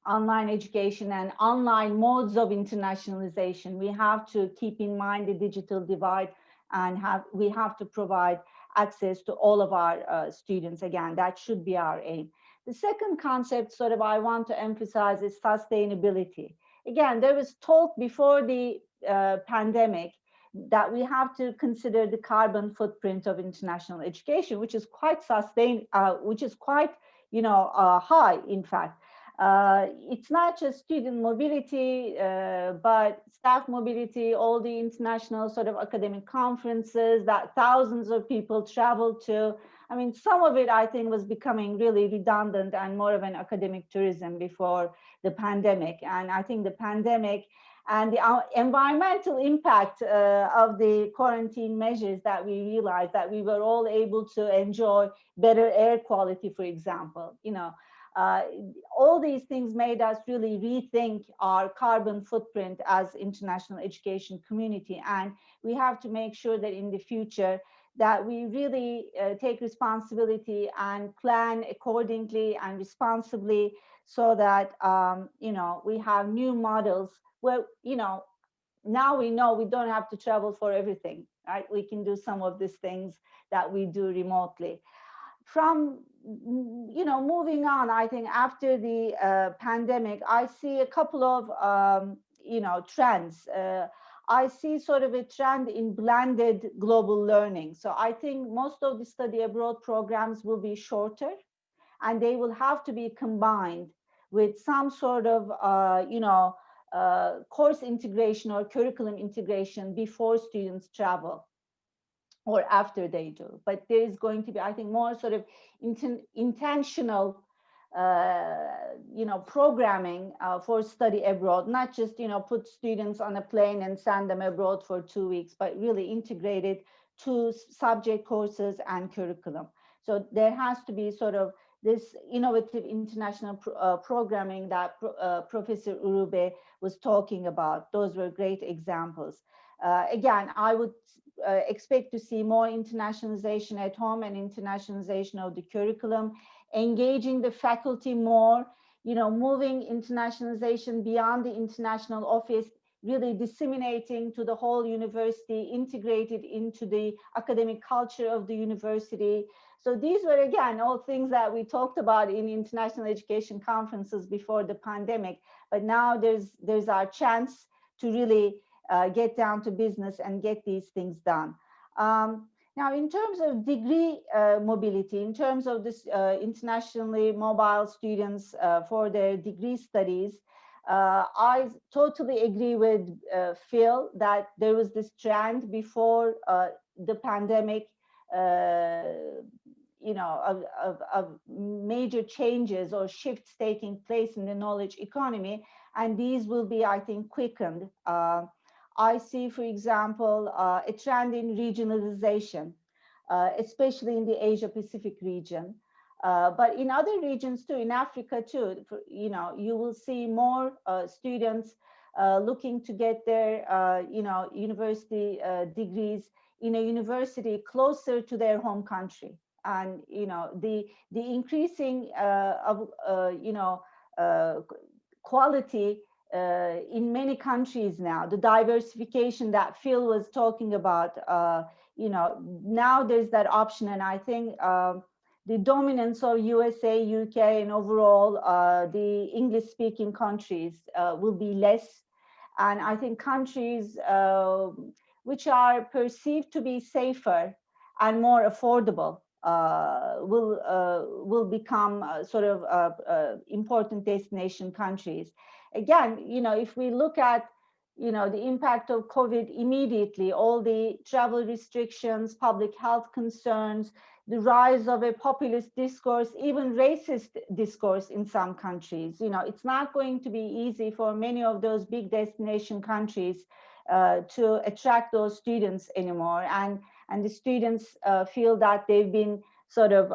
online education and online modes of internationalization, we have to keep in mind the digital divide and we have to provide access to all of our students. Again, that should be our aim. The second concept sort of I want to emphasize is sustainability. Again, there was talk before the pandemic that we have to consider the carbon footprint of international education, which is quite high, in fact. It's not just student mobility, but staff mobility, all the international sort of academic conferences that thousands of people travel to. I mean, some of it, I think, was becoming really redundant and more of an academic tourism before the pandemic. And I think the pandemic and the environmental impact of the quarantine measures that we realized that we were all able to enjoy better air quality, for example, all these things made us really rethink our carbon footprint as international education community. And we have to make sure that in the future that we really take responsibility and plan accordingly and responsibly so that, we have new models where, now we know we don't have to travel for everything, right? We can do some of these things that we do remotely. From, moving on, I think after the pandemic, I see a couple of, trends. I see sort of a trend in blended global learning. So I think most of the study abroad programs will be shorter and they will have to be combined with some sort of, course integration or curriculum integration before students travel or after they do. But there is going to be, I think, more sort of intentional programming for study abroad, not just, put students on a plane and send them abroad for 2 weeks, but really integrated to subject courses and curriculum. So there has to be sort of this innovative international programming that Professor Urube was talking about. Those were great examples. Again, I would expect to see more internationalization at home and internationalization of the curriculum, engaging the faculty more, moving internationalization beyond the international office, really disseminating to the whole university, integrated into the academic culture of the university. So these were, again, all things that we talked about in international education conferences before the pandemic, but now there's our chance to really get down to business and get these things done. Now, in terms of degree mobility, in terms of this internationally mobile students for their degree studies, I totally agree with Phil that there was this trend before the pandemic, of major changes or shifts taking place in the knowledge economy, and these will be, I think, quickened. I see, for example, a trend in regionalization, especially in the Asia-Pacific region. But in other regions too, in Africa too, you will see more students looking to get their, university degrees in a university closer to their home country. And, the increasing of, quality in many countries now, the diversification that Phil was talking about, now there's that option. And I think the dominance of USA, UK, and overall the English-speaking countries will be less. And I think countries which are perceived to be safer and more affordable will become sort of important destination countries. Again, if we look at the impact of COVID immediately, all the travel restrictions, public health concerns, the rise of a populist discourse, even racist discourse in some countries. It's not going to be easy for many of those big destination countries to attract those students anymore. And the students feel that they've been sort of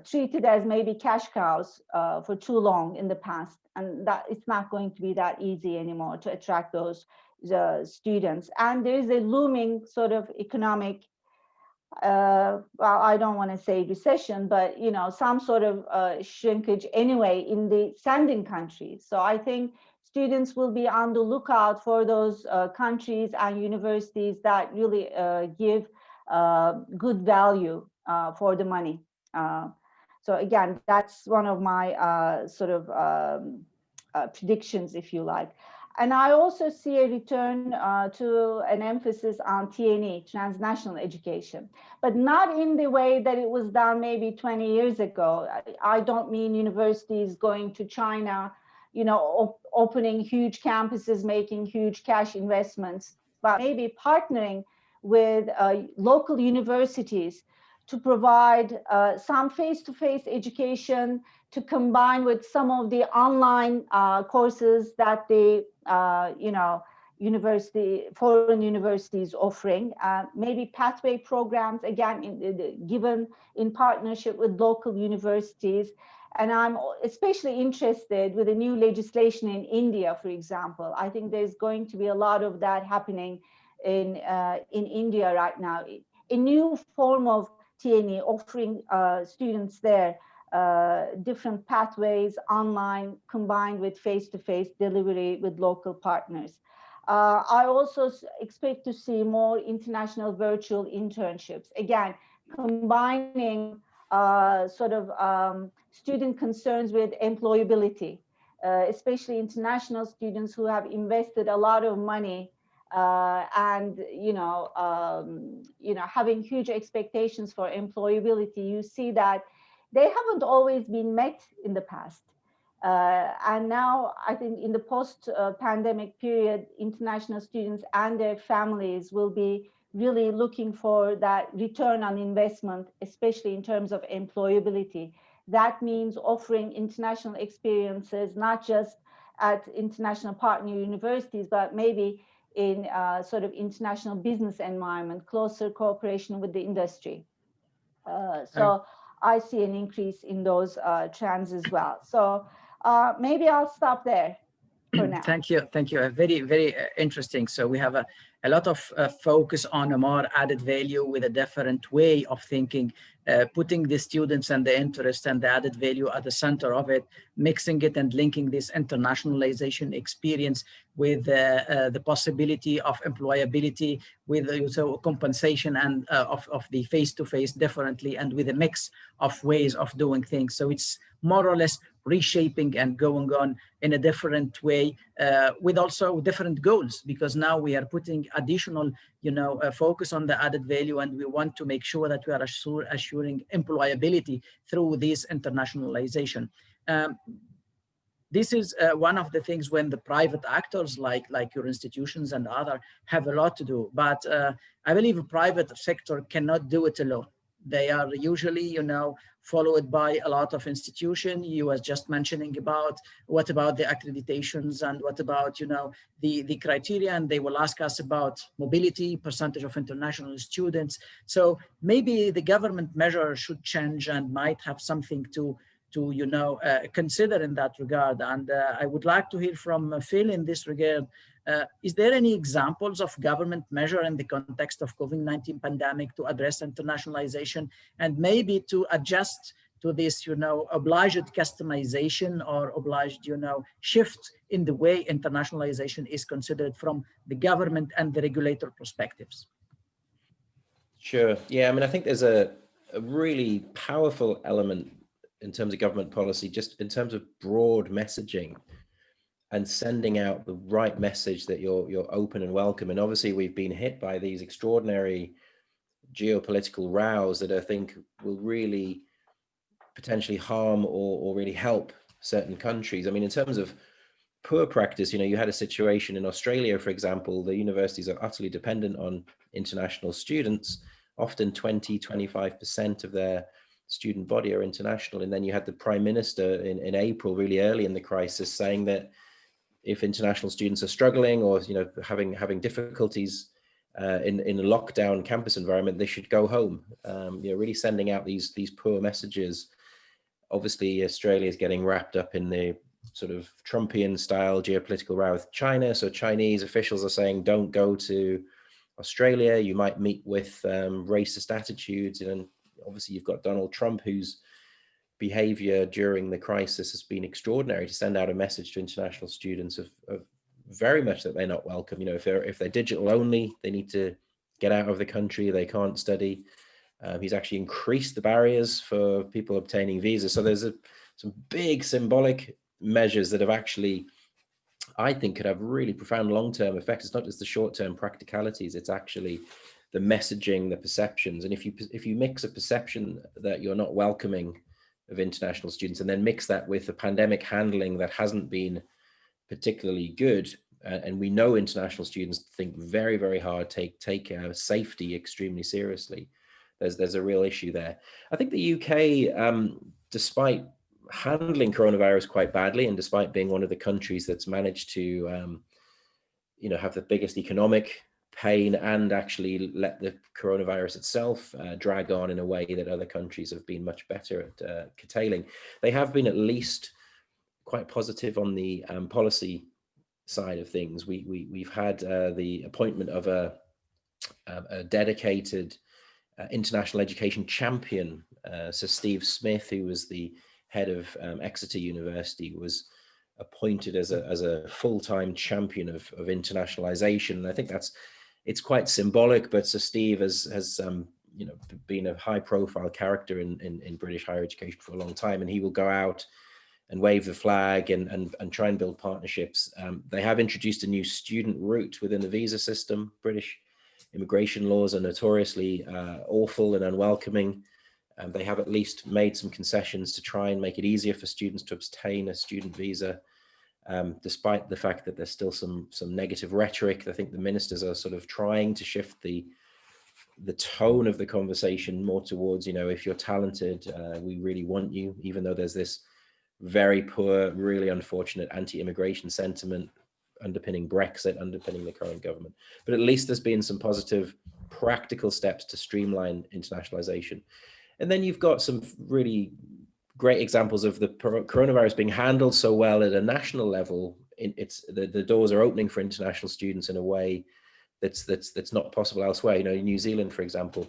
treated as maybe cash cows for too long in the past, and that it's not going to be that easy anymore to attract those students. And there is a looming sort of economic, well, I don't want to say recession, but some sort of shrinkage anyway in the sending countries. So I think students will be on the lookout for those countries and universities that really give good value for the money. So again, that's one of my sort of predictions, if you like. And I also see a return to an emphasis on TNE, transnational education, but not in the way that it was done maybe 20 years ago. I don't mean universities going to China, opening huge campuses, making huge cash investments, but maybe partnering with local universities to provide some face-to-face education, to combine with some of the online courses that the foreign universities offering, maybe pathway programs, again, given in partnership with local universities. And I'm especially interested with the new legislation in India, for example. I think there's going to be a lot of that happening in India right now. A new form of TNE offering students there different pathways online combined with face-to-face delivery with local partners. I also expect to see more international virtual internships. Again, combining sort of student concerns with employability, especially international students who have invested a lot of money and having huge expectations for employability. You see that they haven't always been met in the past. And now I think in the post-pandemic period, international students and their families will be really looking for that return on investment, especially in terms of employability. That means offering international experiences, not just at international partner universities, but maybe in sort of international business environment, closer cooperation with the industry. So I see an increase in those trends as well. So maybe I'll stop there for now. Thank you. Very, very interesting. So we have a lot of focus on a more added value with a different way of thinking, putting the students and the interest and the added value at the center of it, mixing it and linking this internationalization experience with the possibility of employability, with also compensation and of the face-to-face differently, and with a mix of ways of doing things. So it's more or less reshaping and going on in a different way with also different goals, because now we are putting additional focus on the added value, and we want to make sure that we are assuring employability through this internationalization. This is one of the things when the private actors like your institutions and other have a lot to do, but I believe the private sector cannot do it alone. They are usually, followed by a lot of institutions. You was just mentioning about what about the accreditations and what about, the criteria, and they will ask us about mobility, percentage of international students. So maybe the government measure should change and might have something to to consider in that regard. And I would like to hear from Phil in this regard. Is there any examples of government measure in the context of COVID-19 pandemic to address internationalization and maybe to adjust to this, obliged customization or obliged, shift in the way internationalization is considered from the government and the regulator perspectives? Sure. Yeah, I mean, I think there's a really powerful element in terms of government policy, just in terms of broad messaging and sending out the right message that you're open and welcome. And obviously we've been hit by these extraordinary geopolitical rows that I think will really potentially harm or really help certain countries. I mean, in terms of poor practice, you had a situation in Australia, for example. The universities are utterly dependent on international students. Often 20-25% of their student body are international. And then you had the Prime Minister in April, really early in the crisis, saying that if international students are struggling or having difficulties in a lockdown campus environment, they should go home. Really sending out these poor messages. Obviously, Australia is getting wrapped up in the sort of Trumpian style geopolitical row with China. So Chinese officials are saying, don't go to Australia. You might meet with racist attitudes. And obviously you've got Donald Trump, whose behavior during the crisis has been extraordinary, to send out a message to international students of very much that they're not welcome. If they're digital only, they need to get out of the country. They can't study. He's actually increased the barriers for people obtaining visas. So there's some big symbolic measures that have actually, I think, could have really profound long-term effects. It's not just the short-term practicalities, it's actually the messaging, the perceptions. And if you mix a perception that you're not welcoming of international students and then mix that with the pandemic handling that hasn't been particularly good, and we know international students think very, very hard, take safety extremely seriously, there's a real issue there. I think the UK, despite handling coronavirus quite badly, and despite being one of the countries that's managed to have the biggest economic pain and actually let the coronavirus itself drag on in a way that other countries have been much better at curtailing, they have been at least quite positive on the policy side of things. We've had the appointment of a dedicated international education champion. So Steve Smith, who was the head of Exeter University, was appointed as a full-time champion of internationalization. And I think it's quite symbolic, but Sir Steve has been a high-profile character in British higher education for a long time, and he will go out and wave the flag and try and build partnerships. They have introduced a new student route within the visa system. British immigration laws are notoriously awful and unwelcoming. They have at least made some concessions to try and make it easier for students to obtain a student visa, despite the fact that there's still some negative rhetoric. I think the ministers are sort of trying to shift the tone of the conversation more towards, if you're talented, we really want you, even though there's this very poor, really unfortunate anti-immigration sentiment underpinning Brexit, underpinning the current government. But at least there's been some positive practical steps to streamline internationalization. And then you've got some really great examples of the coronavirus being handled so well at a national level. The doors are opening for international students in a way that's not possible elsewhere. New Zealand, for example,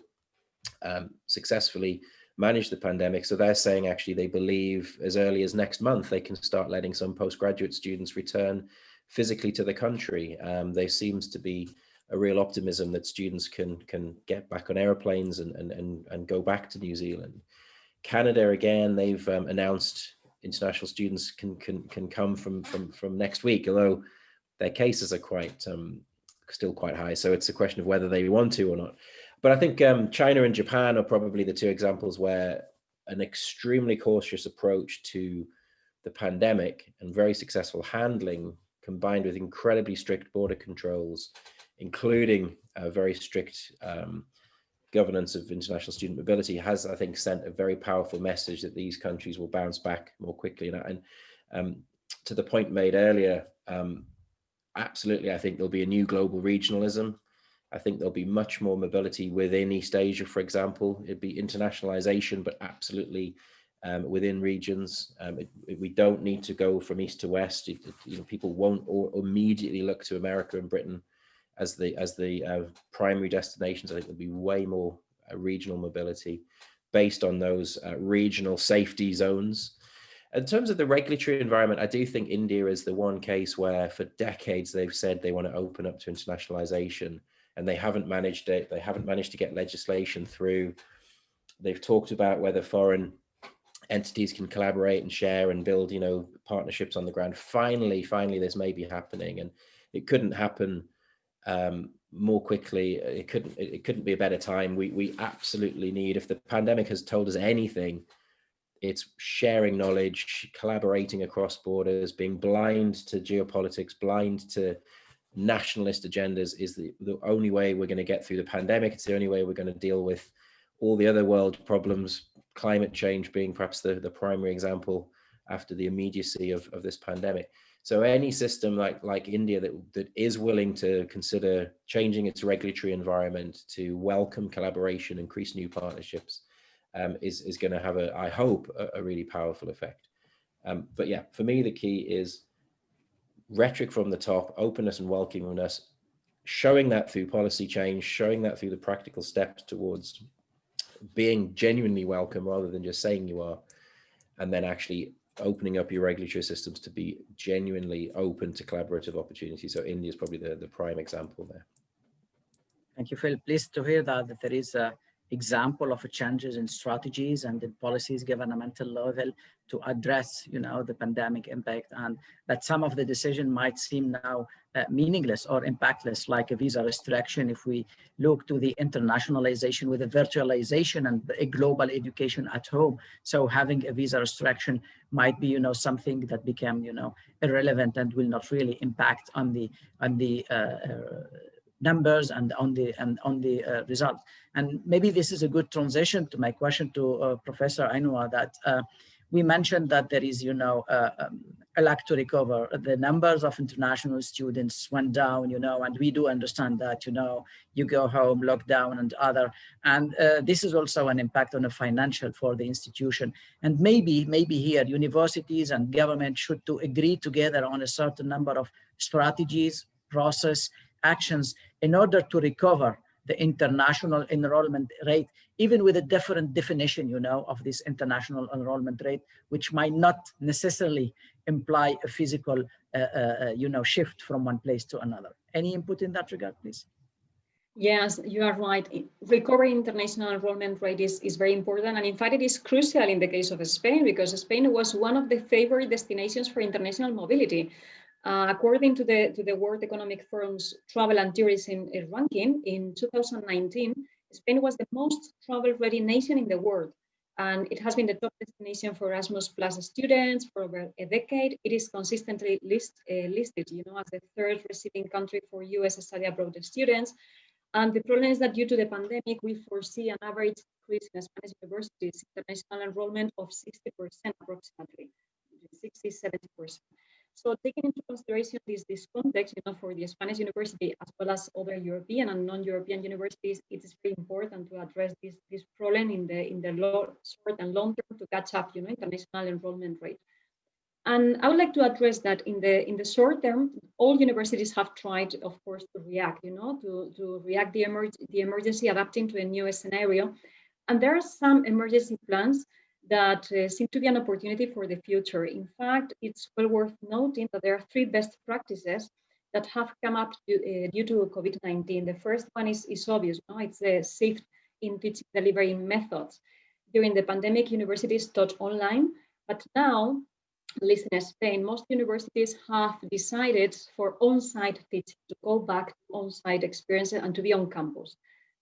successfully managed the pandemic. So they're saying actually they believe as early as next month they can start letting some postgraduate students return physically to the country. There seems to be a real optimism that students can get back on airplanes and go back to New Zealand. Canada, again, they've announced international students can come from next week, although their cases are still quite high. So it's a question of whether they want to or not. But I think China and Japan are probably the two examples where an extremely cautious approach to the pandemic and very successful handling, combined with incredibly strict border controls, including a very strict governance of international student mobility, has, I think, sent a very powerful message that these countries will bounce back more quickly. And to the point made earlier, absolutely, I think there'll be a new global regionalism. I think there'll be much more mobility within East Asia, for example. It'd be internationalization, but absolutely within regions. We don't need to go from east to west. People won't immediately look to America and Britain as the primary destinations. I think there'll be way more regional mobility based on those regional safety zones. In terms of the regulatory environment, I do think India is the one case where for decades they've said they want to open up to internationalization, and they haven't managed it. They haven't managed to get legislation through. They've talked about whether foreign entities can collaborate and share and build, partnerships on the ground. Finally, this may be happening, and it couldn't happen more quickly. It couldn't be a better time. We absolutely need, if the pandemic has told us anything, it's sharing knowledge, collaborating across borders. Being blind to geopolitics, blind to nationalist agendas is the only way we're going to get through the pandemic. It's the only way we're going to deal with all the other world problems, climate change being perhaps the primary example after the immediacy of this pandemic. So any system like India that is willing to consider changing its regulatory environment to welcome collaboration, increase new partnerships, is going to have, I hope, a really powerful effect. But yeah, for me, the key is rhetoric from the top, openness and welcomingness, showing that through policy change, showing that through the practical steps towards being genuinely welcome rather than just saying you are, and then actually opening up your regulatory systems to be genuinely open to collaborative opportunities. So India is probably the prime example there. Thank you, Phil. Pleased to hear that there is a example of changes in strategies and in policies governmental level to address, the pandemic impact, and that some of the decision might seem now meaningless or impactless, like a visa restriction. If we look to the internationalization with the virtualization and a global education at home, so having a visa restriction might be, something that became, irrelevant and will not really impact on the numbers and on the result. And maybe this is a good transition to my question to Professor Ainhoa, that we mentioned that there is, a lack to recover. The numbers of international students went down, and we do understand that, you go home, lockdown and other, and this is also an impact on the financial for the institution. And maybe here universities and government should to agree together on a certain number of strategies, process, actions in order to recover the international enrollment rate, even with a different definition, of this international enrollment rate, which might not necessarily imply a physical, shift from one place to another. Any input in that regard, please? Yes, you are right. Recovering international enrollment rate is very important. And in fact, it is crucial in the case of Spain, because Spain was one of the favorite destinations for international mobility. According to the World Economic Forum's Travel and Tourism ranking in 2019, Spain was the most travel-ready nation in the world. And it has been the top destination for Erasmus Plus students for over a decade. It is consistently listed, as the third receiving country for US study abroad students. And the problem is that due to the pandemic, we foresee an average increase in Spanish universities' international enrollment of 60% approximately, 60-70%. So taking into consideration this context, for the Spanish university as well as other European and non-European universities, it is very important to address this problem in the short and long term to catch up, international enrollment rate. And I would like to address that in the short term. All universities have tried, of course, to react, to react the emergency, adapting to a new scenario. And there are some emergency plans that seem to be an opportunity for the future. In fact, it's well worth noting that there are 3 best practices that have come up due to COVID-19. The first one is obvious, it's a shift in teaching delivery methods. During the pandemic, universities taught online, but now, at least in Spain, most universities have decided for on-site teaching, to go back to on-site experiences and to be on campus.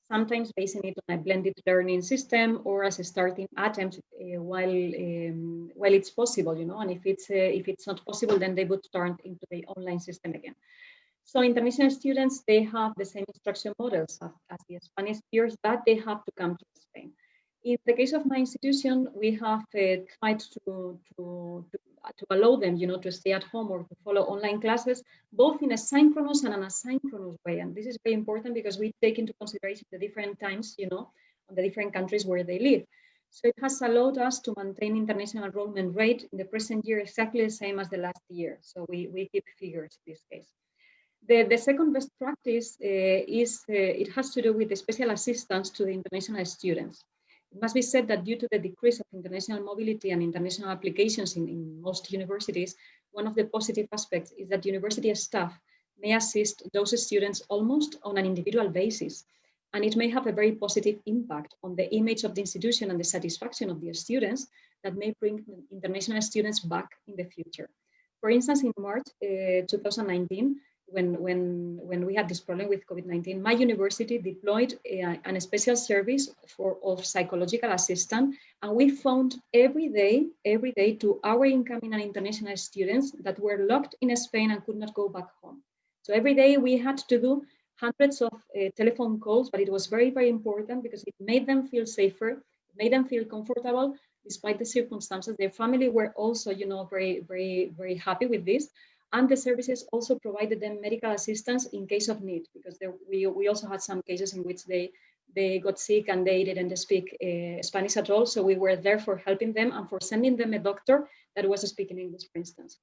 Sometimes basing it on a blended learning system or as a starting attempt while it's possible, and if it's not possible, then they would turn into the online system again. So international students, they have the same instruction models as the Spanish peers, but they have to come to Spain. In the case of my institution, we have tried to allow them, to stay at home or to follow online classes, both in a synchronous and an asynchronous way. And this is very important because we take into consideration the different times, on the different countries where they live. So it has allowed us to maintain international enrollment rate in the present year exactly the same as the last year. So we keep figures in this case. The second best practice it has to do with the special assistance to the international students. It must be said that due to the decrease of international mobility and international applications in most universities, one of the positive aspects is that university staff may assist those students almost on an individual basis. And it may have a very positive impact on the image of the institution and the satisfaction of the students that may bring international students back in the future. For instance, in March 2019, when we had this problem with COVID-19, my university deployed a special service of psychological assistance, and we found every day to our incoming and international students that were locked in Spain and could not go back home. So every day we had to do hundreds of telephone calls, but it was very, very important because it made them feel safer, it made them feel comfortable despite the circumstances. Their family were also, very, very, very happy with this. And the services also provided them medical assistance in case of need, because we also had some cases in which they got sick and they didn't speak Spanish at all. So we were there for helping them and for sending them a doctor that was speaking English, for instance.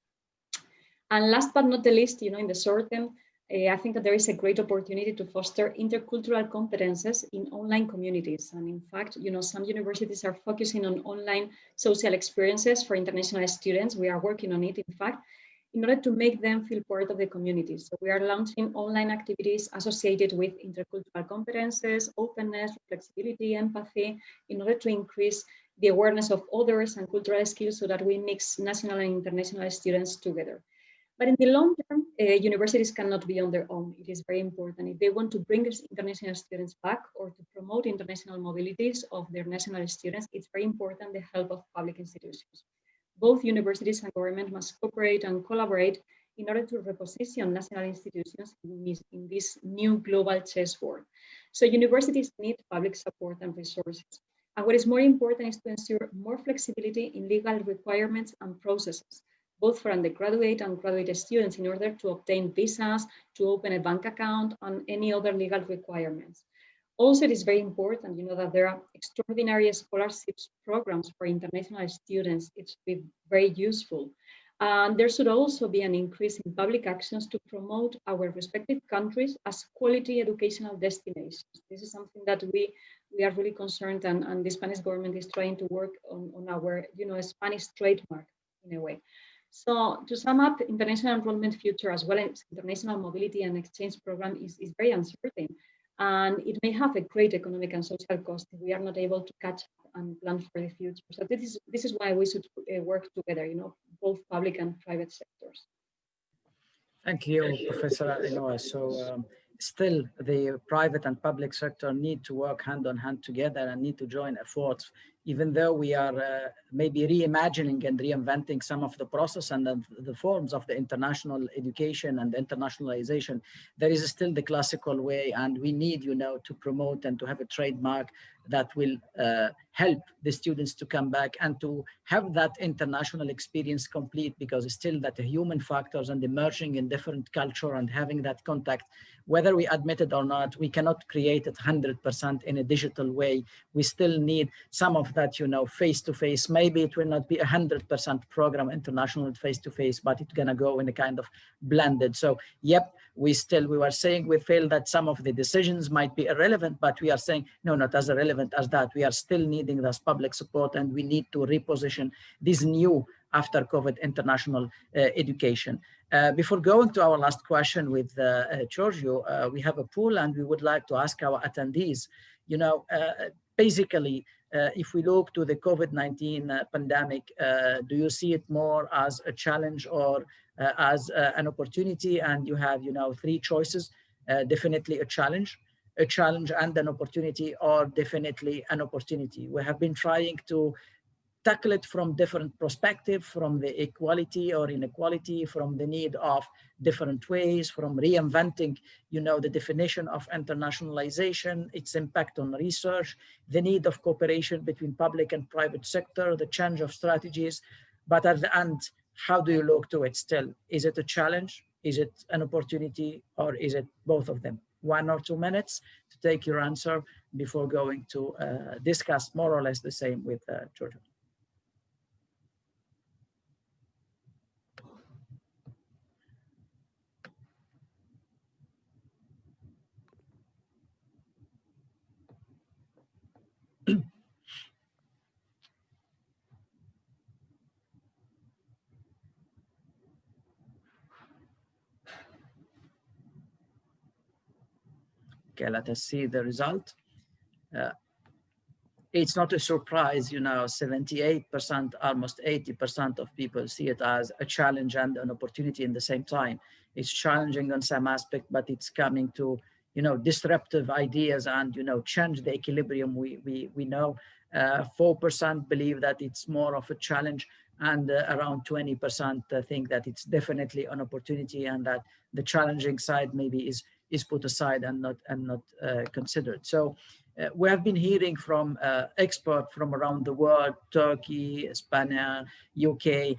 And last but not the least, in the short term, I think that there is a great opportunity to foster intercultural competences in online communities. And in fact, some universities are focusing on online social experiences for international students. We are working on it, in fact, in order to make them feel part of the community. So we are launching online activities associated with intercultural competences, openness, flexibility, empathy, in order to increase the awareness of others and cultural skills so that we mix national and international students together. But in the long term, universities cannot be on their own. It is very important. If they want to bring international students back or to promote international mobilities of their national students, it's very important the help of public institutions. Both universities and government must cooperate and collaborate in order to reposition national institutions in this new global chessboard. So universities need public support and resources. And what is more important is to ensure more flexibility in legal requirements and processes, both for undergraduate and graduate students, in order to obtain visas, to open a bank account, and any other legal requirements. Also, it is very important, that there are extraordinary scholarships programs for international students. It's very useful. And there should also be an increase in public actions to promote our respective countries as quality educational destinations. This is something that we are really concerned, and the Spanish government is trying to work on our, Spanish trademark in a way. So to sum up, international enrollment future as well as international mobility and exchange program is very uncertain. And it may have a great economic and social cost if we are not able to catch up and plan for the future. So this is why we should work together, both public and private sectors. Thank you, Professor Ainhoa. So still, the private and public sector need to work hand in hand together and need to join efforts, even though we are maybe reimagining and reinventing some of the process and the forms of the international education and internationalization. There is still the classical way, and we need, to promote and to have a trademark that will help the students to come back and to have that international experience complete, because still that the human factors and immersing in different culture and having that contact, whether we admit it or not, we cannot create it 100% in a digital way. We still need some of that, face-to-face. Maybe it will not be 100% program international face-to-face, but it's gonna go in a kind of blended. So, yep, we were saying we feel that some of the decisions might be irrelevant, but we are saying, no, not as irrelevant as that. We are still needing this public support, and we need to reposition this new after COVID international education. Before going to our last question with Giorgio, we have a poll, and we would like to ask our attendees, basically, if we look to the COVID-19 pandemic, do you see it more as a challenge or as an opportunity? And you have, three choices: definitely a challenge and an opportunity, or definitely an opportunity. We have been trying to tackle it from different perspectives, from the equality or inequality, from the need of different ways, from reinventing, the definition of internationalization, its impact on research, the need of cooperation between public and private sector, the change of strategies. But at the end, how do you look to it still? Is it a challenge? Is it an opportunity? Or is it both of them? 1 or 2 minutes to take your answer before going to discuss more or less the same with Giorgio. Okay, let us see the result. It's not a surprise, 78%, almost 80% of people see it as a challenge and an opportunity in the same time. It's challenging on some aspect, but it's coming to, disruptive ideas and, change the equilibrium. We know 4% believe that it's more of a challenge, and around 20% think that it's definitely an opportunity, and that the challenging side maybe is put aside and not considered. So we have been hearing from experts from around the world, Turkey, Spain, UK.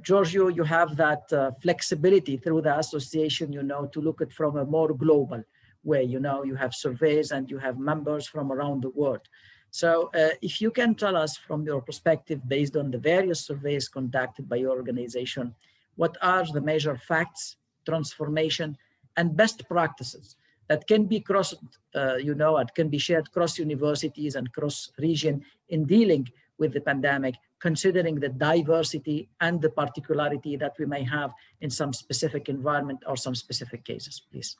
Giorgio, you have that flexibility through the association, to look at from a more global way. You have surveys and you have members from around the world. So if you can tell us from your perspective, based on the various surveys conducted by your organization, what are the major facts, transformation, and best practices that can be crossed, it can be shared cross universities and cross region in dealing with the pandemic, considering the diversity and the particularity that we may have in some specific environment or some specific cases, please.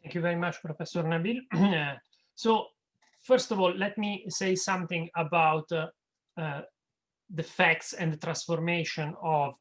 Thank you very much, Professor Nabil. So, first of all, let me say something about the facts and the transformation of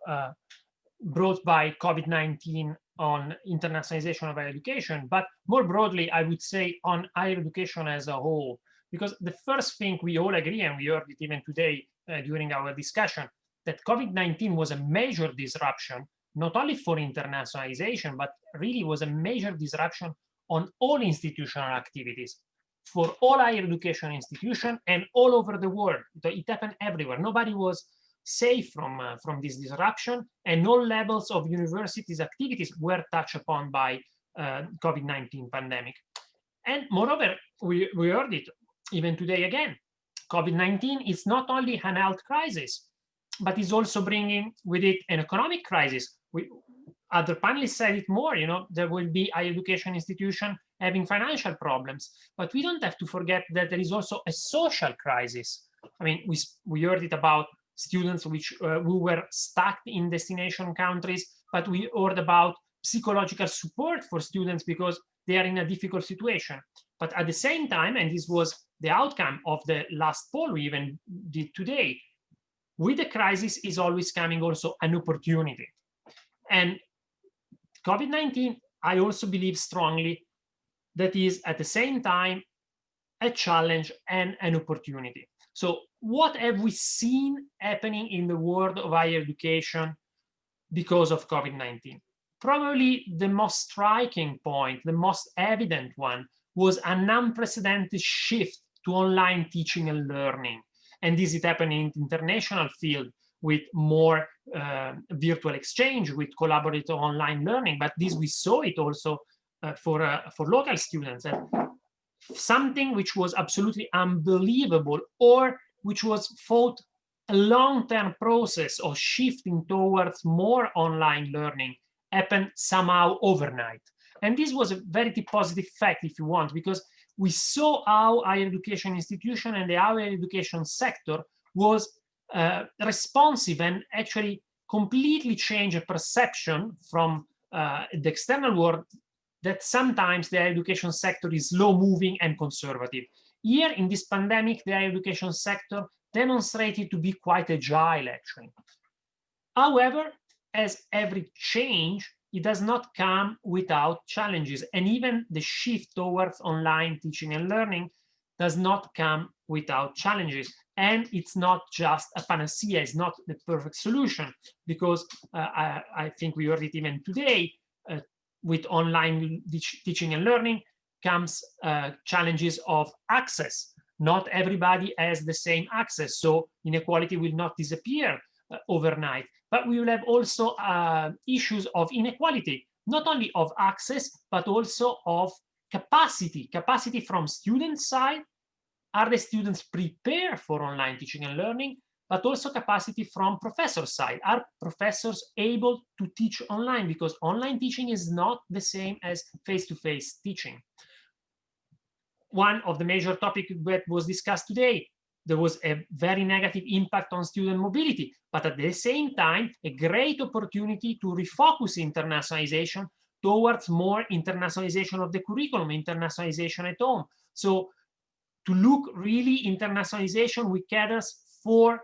brought by COVID-19 on internationalization of higher education, but more broadly, I would say on higher education as a whole, because the first thing we all agree, and we heard it even today during our discussion, that COVID-19 was a major disruption, not only for internationalization, but really was a major disruption on all institutional activities, for all higher education institutions and all over the world. It happened everywhere. Nobody was safe from this disruption, and all levels of universities' activities were touched upon by COVID-19 pandemic. And moreover, we heard it even today again. COVID-19 is not only an health crisis, but is also bringing with it an economic crisis. Other panelists said it more, there will be higher education institution having financial problems, but we don't have to forget that there is also a social crisis. I mean, we heard it about students who were stuck in destination countries, but we heard about psychological support for students because they are in a difficult situation. But at the same time, and this was the outcome of the last poll we even did today, with the crisis is always coming also an opportunity. And COVID-19, I also believe strongly that is at the same time a challenge and an opportunity. So what have we seen happening in the world of higher education because of COVID-19? Probably the most striking point, the most evident one, was an unprecedented shift to online teaching and learning. And this is happening in the international field with more virtual exchange, with collaborative online learning. But this, we saw it also for local students. And something which was absolutely unbelievable, or which was thought a long-term process of shifting towards more online learning, happened somehow overnight. And this was a very positive fact, if you want, because we saw how higher education institution and the higher education sector was responsive and actually completely changed a perception from the external world that sometimes the higher education sector is slow-moving and conservative. Here in this pandemic, the higher education sector demonstrated to be quite agile, actually. However, as every change, it does not come without challenges. And even the shift towards online teaching and learning does not come without challenges. And it's not just a panacea, it's not the perfect solution, because I think we heard it even today, with online teaching and learning comes challenges of access. Not everybody has the same access, so inequality will not disappear overnight. But we will have also issues of inequality, not only of access, but also of capacity from student side. Are the students prepared for online teaching and learning? But also capacity from professor side. Are professors able to teach online? Because online teaching is not the same as face-to-face teaching. One of the major topics that was discussed today, there was a very negative impact on student mobility, but at the same time, a great opportunity to refocus internationalization towards more internationalization of the curriculum, internationalization at home. So to look really internationalization, we caters for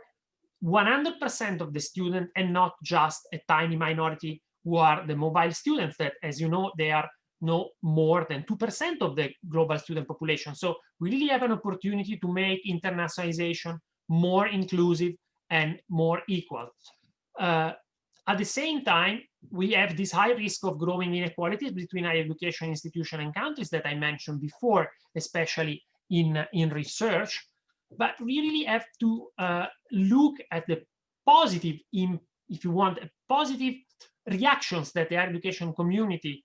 100% of the student and not just a tiny minority who are the mobile students that, as you know, they are no more than 2% of the global student population. So we really have an opportunity to make internationalization more inclusive and more equal. At the same time, we have this high risk of growing inequalities between higher education institutions and countries that I mentioned before, especially in research. But we really have to look at the positive, if you want, positive reactions that the higher education community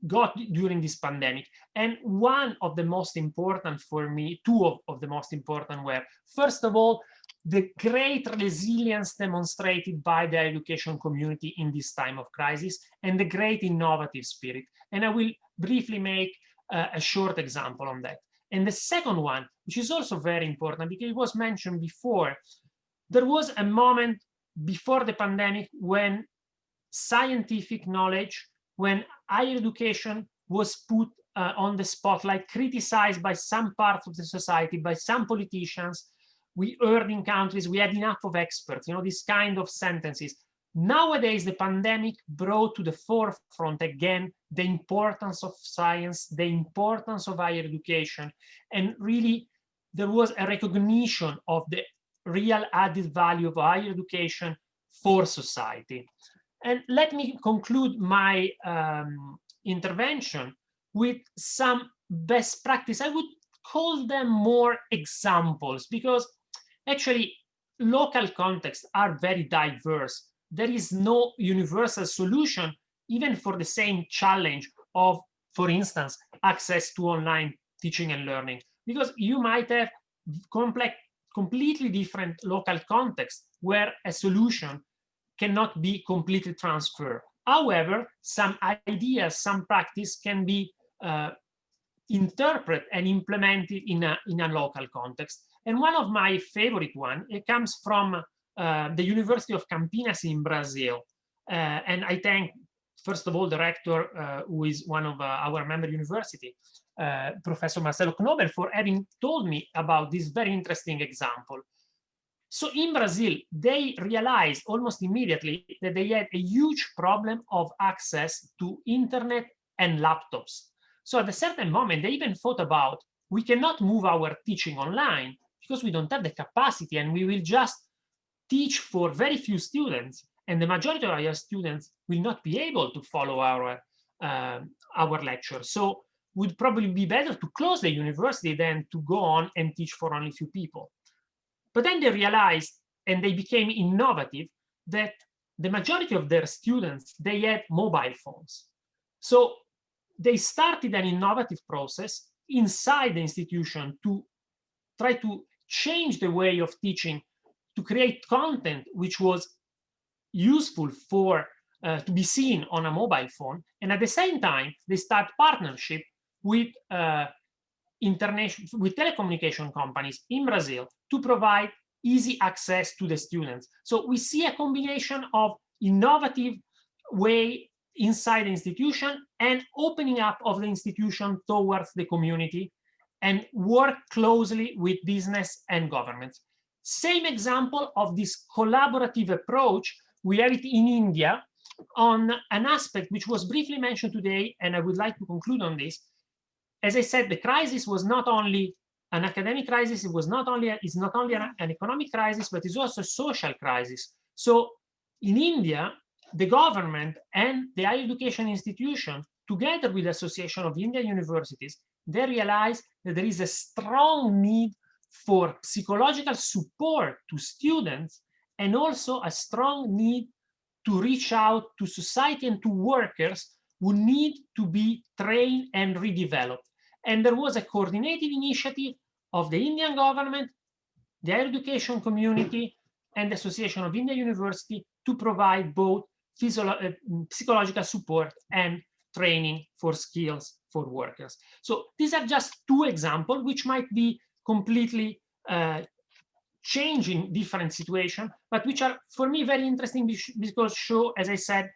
got during this pandemic. And one of the most important for me, two of the most important were, first of all, the great resilience demonstrated by the education community in this time of crisis and the great innovative spirit. And I will briefly make a short example on that. And the second one, which is also very important because it was mentioned before, there was a moment before the pandemic when scientific knowledge, when higher education was put on the spotlight, criticized by some parts of the society, by some politicians. We heard in countries, we had enough of experts, you know, this kind of sentences. Nowadays, the pandemic brought to the forefront again the importance of science, the importance of higher education, and really there was a recognition of the real added value of higher education for society. And let me conclude my intervention with some best practice. I would call them more examples because actually local contexts are very diverse. There is no universal solution, even for the same challenge of, for instance, access to online teaching and learning, because you might have completely different local contexts where a solution cannot be completely transferred. However, some ideas, some practice can be interpreted and implemented in a local context. And one of my favorite one, it comes from the University of Campinas in Brazil. And I thank, first of all, the rector, who is one of our member university, Professor Marcelo Knobel, for having told me about this very interesting example. So in Brazil, they realized almost immediately that they had a huge problem of access to internet and laptops. So at a certain moment, they even thought about, we cannot move our teaching online because we don't have the capacity and we will just teach for very few students. And the majority of our students will not be able to follow our lecture. So it would probably be better to close the university than to go on and teach for only few people. But then they realized, and they became innovative, that the majority of their students, they had mobile phones. So they started an innovative process inside the institution to try to change the way of teaching, to create content which was useful for to be seen on a mobile phone. And at the same time, they start partnership with with telecommunication companies in Brazil to provide easy access to the students. So we see a combination of innovative way inside the institution and opening up of the institution towards the community and work closely with business and governments. Same example of this collaborative approach, we have it in India on an aspect which was briefly mentioned today, and I would like to conclude on this. As I said, the crisis was not only an academic crisis, it's not only an economic crisis, but it's also a social crisis. So in India, the government and the higher education institution, together with the Association of Indian Universities, they realized that there is a strong need for psychological support to students and also a strong need to reach out to society and to workers who need to be trained and redeveloped. And there was a coordinated initiative of the Indian government, the higher education community, and the Association of Indian University to provide both psychological support and training for skills for workers. So these are just two examples, which might be completely changing different situations, but which are, for me, very interesting because show, as I said,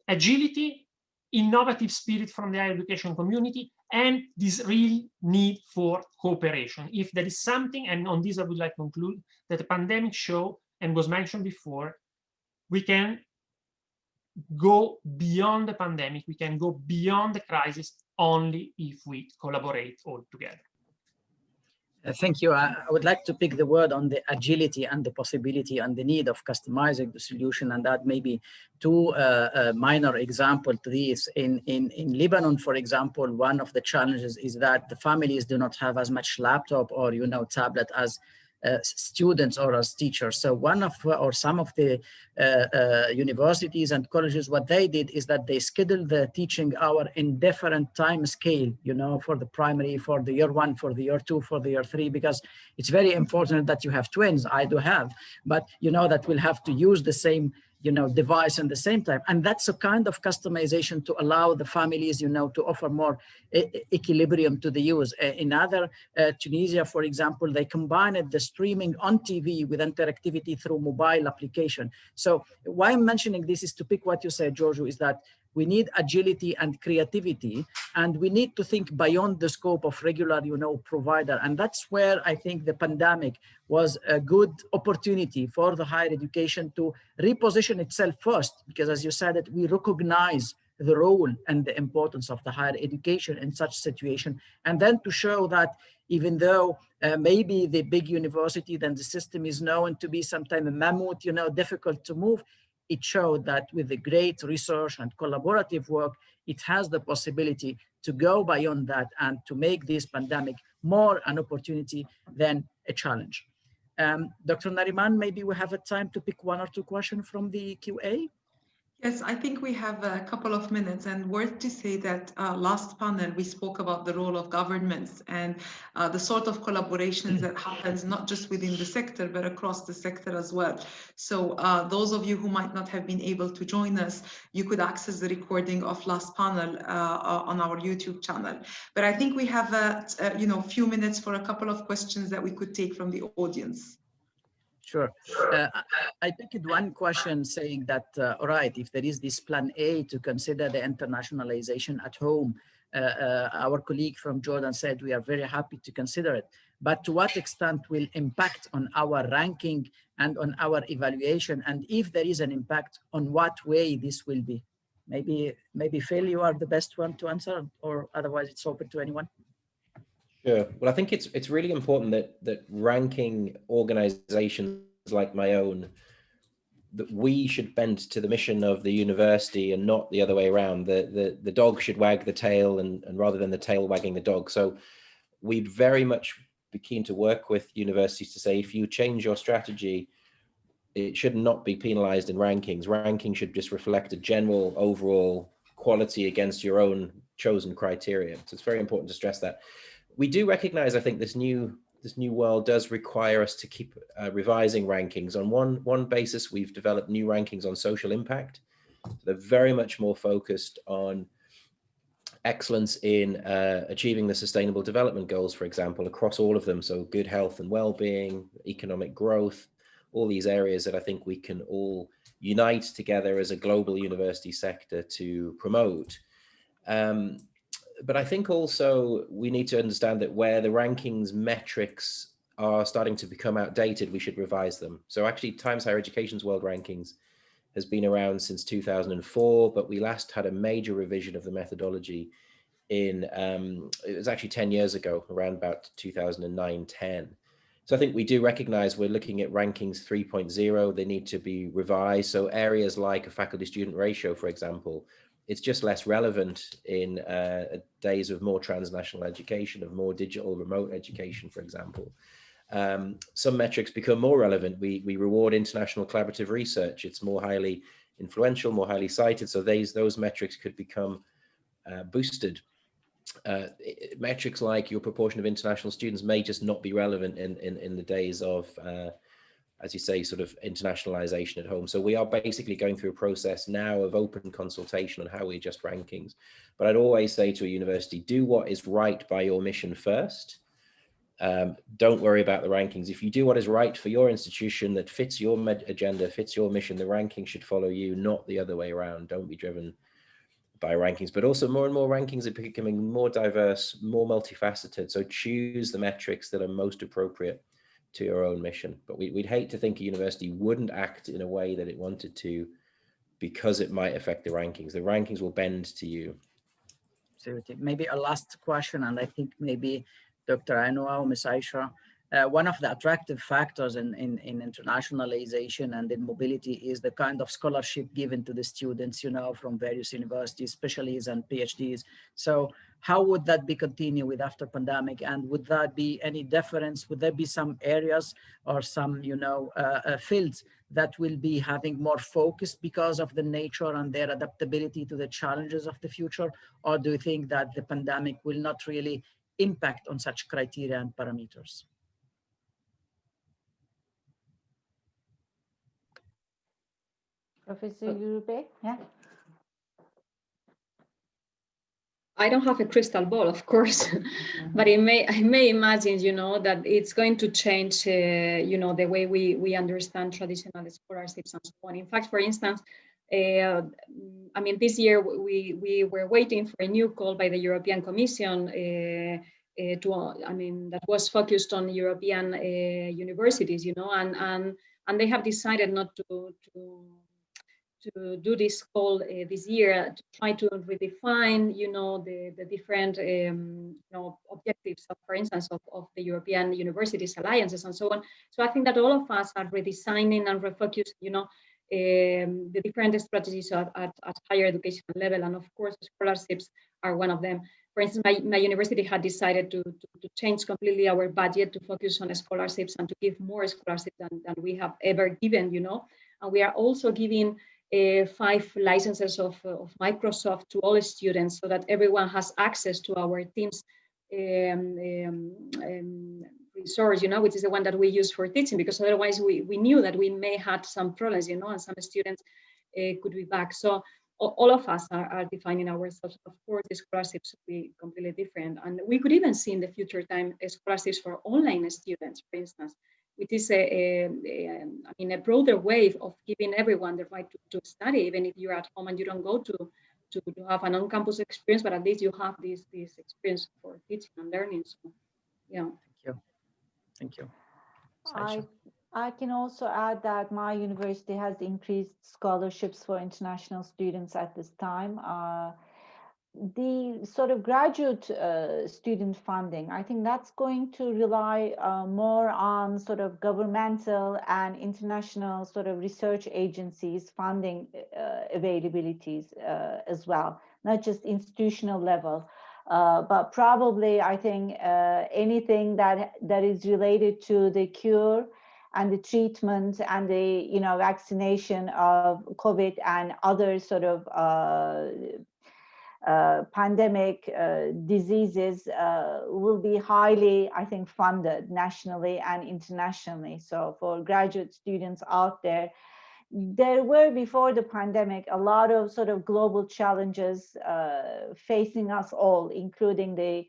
agility, innovative spirit from the higher education community, and this real need for cooperation. If there is something, and on this I would like to conclude, that the pandemic showed, and was mentioned before, we can go beyond the pandemic, we can go beyond the crisis only if we collaborate all together. Thank you. I would like to pick the word on the agility and the possibility and the need of customizing the solution, and that maybe two minor examples to this. In Lebanon, for example, one of the challenges is that the families do not have as much laptop or tablet as students or as teachers. So one of or some of the universities and colleges, what they did is that they scheduled the teaching hour in different time scale, for the primary, for the year 1, for the year 2, for the year 3, because it's very important that you have twins. I do have, but that we'll have to use the same device at the same time. And that's a kind of customization to allow the families, to offer more equilibrium to the use. In other, Tunisia, for example, they combined the streaming on TV with interactivity through mobile application. So why I'm mentioning this is to pick what you said, Giorgio, is that we need agility and creativity, and we need to think beyond the scope of regular, provider. And that's where I think the pandemic was a good opportunity for the higher education to reposition itself first, because as you said, we recognize the role and the importance of the higher education in such situation. And then to show that even though maybe the big university, then the system is known to be sometimes a mammoth, difficult to move, it showed that with the great research and collaborative work, it has the possibility to go beyond that and to make this pandemic more an opportunity than a challenge. Dr. Nariman, maybe we have a time to pick one or two questions from the QA. Yes, I think we have a couple of minutes, and worth to say that last panel we spoke about the role of governments and the sort of collaborations that happens not just within the sector but across the sector as well. So those of you who might not have been able to join us, you could access the recording of last panel on our YouTube channel. But I think we have a few minutes for a couple of questions that we could take from the audience. Sure. I picked one question saying that, all right, if there is this plan A to consider the internationalization at home, our colleague from Jordan said we are very happy to consider it, but to what extent will impact on our ranking and on our evaluation? And if there is an impact, on what way this will be? Maybe Phil, you are the best one to answer, or otherwise it's open to anyone. Sure. Well, I think it's really important that ranking organizations like my own, that we should bend to the mission of the university and not the other way around. The dog should wag the tail and rather than the tail wagging the dog. So we'd very much be keen to work with universities to say, if you change your strategy, it should not be penalized in rankings. Ranking should just reflect a general overall quality against your own chosen criteria. So it's very important to stress that. We do recognize, I think, this new world does require us to keep revising rankings. On one basis, we've developed new rankings on social impact. They're very much more focused on excellence in achieving the sustainable development goals, for example, across all of them. So good health and well-being, economic growth, all these areas that I think we can all unite together as a global university sector to promote. But I think also we need to understand that where the rankings metrics are starting to become outdated, we should revise them. So actually Times Higher Education's World Rankings has been around since 2004, but we last had a major revision of the methodology in, it was actually 10 years ago, around about 2009-10. So I think we do recognize we're looking at rankings 3.0, they need to be revised. So areas like a faculty-student ratio, for example, it's just less relevant in days of more transnational education, of more digital remote education, for example. Some metrics become more relevant. We reward international collaborative research. It's more highly influential, more highly cited. So those metrics could become boosted. Metrics like your proportion of international students may just not be relevant in the days of, as you say, sort of internationalization at home. So we are basically going through a process now of open consultation on how we adjust rankings. But I'd always say to a university, do what is right by your mission first. Don't worry about the rankings. If you do what is right for your institution that fits your agenda, fits your mission, the ranking should follow you, not the other way around. Don't be driven by rankings. But also more and more rankings are becoming more diverse, more multifaceted. So choose the metrics that are most appropriate to your own mission. But we'd hate to think a university wouldn't act in a way that it wanted to because it might affect the rankings. The rankings will bend to you. Absolutely. Maybe a last question, and I think maybe Dr. Anwar or Ms. Aisha, one of the attractive factors in internationalization and in mobility is the kind of scholarship given to the students, you know, from various universities, specialties and PhDs. So how would that be continued with after pandemic? And would that be any difference? Would there be some areas or some, you know, fields that will be having more focus because of the nature and their adaptability to the challenges of the future? Or do you think that the pandemic will not really impact on such criteria and parameters? Professor Yurubek, yeah. I don't have a crystal ball, of course, but I may imagine, you know, that it's going to change, you know, the way we understand traditional scholarships and so on. In fact, for instance, I mean, this year we were waiting for a new call by the European Commission that was focused on European universities, you know, and they have decided not to do this call this year to try to redefine, you know, the different, you know, objectives of, for instance, of the European Universities Alliances and so on. So I think that all of us are redesigning and refocusing, you know, the different strategies at higher education level. And of course, scholarships are one of them. For instance, my university had decided to change completely our budget to focus on scholarships and to give more scholarships than we have ever given, you know. And we are also giving 5 licenses of Microsoft to all students so that everyone has access to our Teams resource, you know, which is the one that we use for teaching, because otherwise we knew that we may have some problems, you know, and some students could be back. So all of us are defining ourselves. Of course, the scholarships will be completely different. And we could even see in the future time scholarships for online students, for instance, which is I mean, a broader way of giving everyone the right to study, even if you're at home and you don't go to have an on-campus experience, but at least you have this experience for teaching and learning. So, yeah. Thank you. I can also add that my university has increased scholarships for international students at this time. The sort of graduate student funding, I think that's going to rely more on sort of governmental and international sort of research agencies funding availabilities as well, not just institutional level. But probably, I think anything that is related to the cure and the treatment and the, you know, vaccination of COVID and other sort of pandemic diseases will be highly, I think, funded nationally and internationally. So for graduate students out there, there were before the pandemic a lot of sort of global challenges facing us all, including the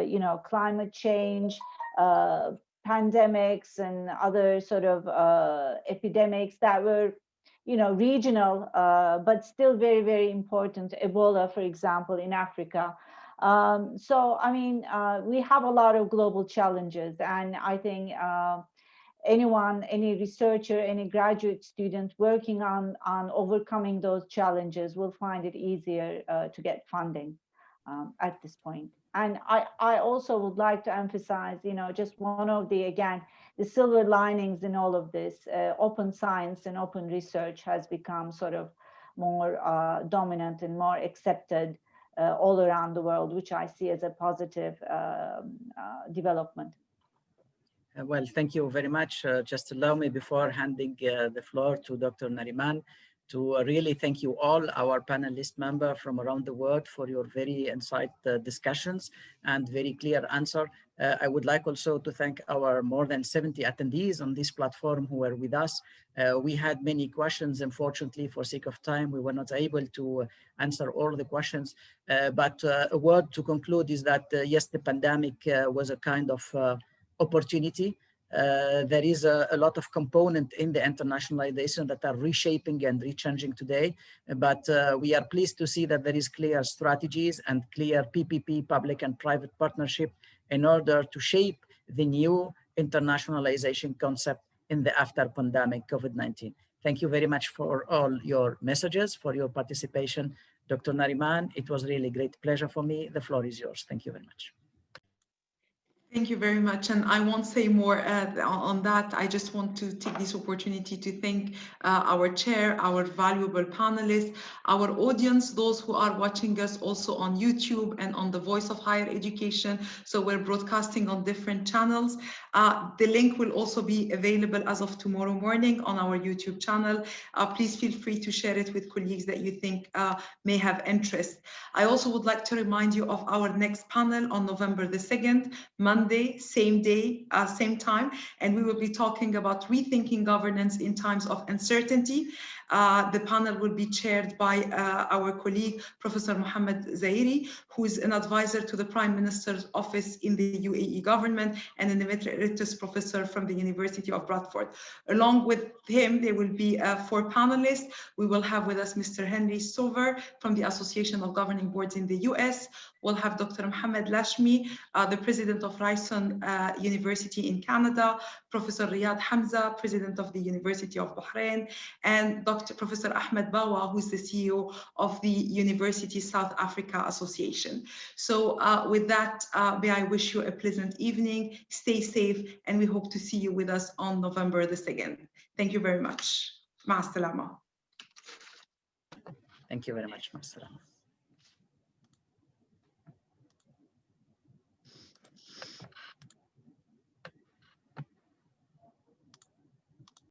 you know, climate change, pandemics and other sort of epidemics that were, you know, regional, but still very, very important. Ebola, for example, in Africa. So, I mean, we have a lot of global challenges, and I think anyone, any researcher, any graduate student working on overcoming those challenges will find it easier to get funding at this point. And I also would like to emphasize, you know, just one of the, again, the silver linings in all of this, open science and open research has become sort of more dominant and more accepted all around the world, which I see as a positive development. Well, thank you very much. Just allow me, before handing the floor to Dr. Nariman, to really thank you all, our panelist member from around the world, for your very insightful discussions and very clear answer. I would like also to thank our more than 70 attendees on this platform who were with us. We had many questions. Unfortunately, for sake of time, we were not able to answer all the questions. But a word to conclude is that, yes, the pandemic was a kind of opportunity. There is a lot of component in the internationalization that are reshaping and rechanging today, but we are pleased to see that there is clear strategies and clear PPP, public and private partnership, in order to shape the new internationalization concept in the after pandemic COVID-19. Thank you very much for all your messages, for your participation. Dr. Nariman, it was really a great pleasure for me. The floor is yours. Thank you very much. Thank you very much. And I won't say more on that. I just want to take this opportunity to thank our chair, our valuable panelists, our audience, those who are watching us also on YouTube and on the Voice of Higher Education. So we're broadcasting on different channels. The link will also be available as of tomorrow morning on our YouTube channel. Please feel free to share it with colleagues that you think may have interest. I also would like to remind you of our next panel on November the 2nd, Monday, same day, same time, and we will be talking about rethinking governance in times of uncertainty. The panel will be chaired by our colleague, Professor Mohammed Zairi, who is an advisor to the Prime Minister's office in the UAE government and an emeritus professor from the University of Bradford. Along with him, there will be 4 panelists. We will have with us Mr. Henry Stover from the Association of Governing Boards in the US. We'll have Dr. Mohammed Lashmi, the president of Ryerson University in Canada, Professor Riyad Hamza, president of the University of Bahrain, and Professor Ahmed Bawa, who is the CEO of the University South Africa Association. So with that, may I wish you a pleasant evening, stay safe, and we hope to see you with us on November the 2nd. Thank you very much. Ma salama. Thank you very much. Ma salama.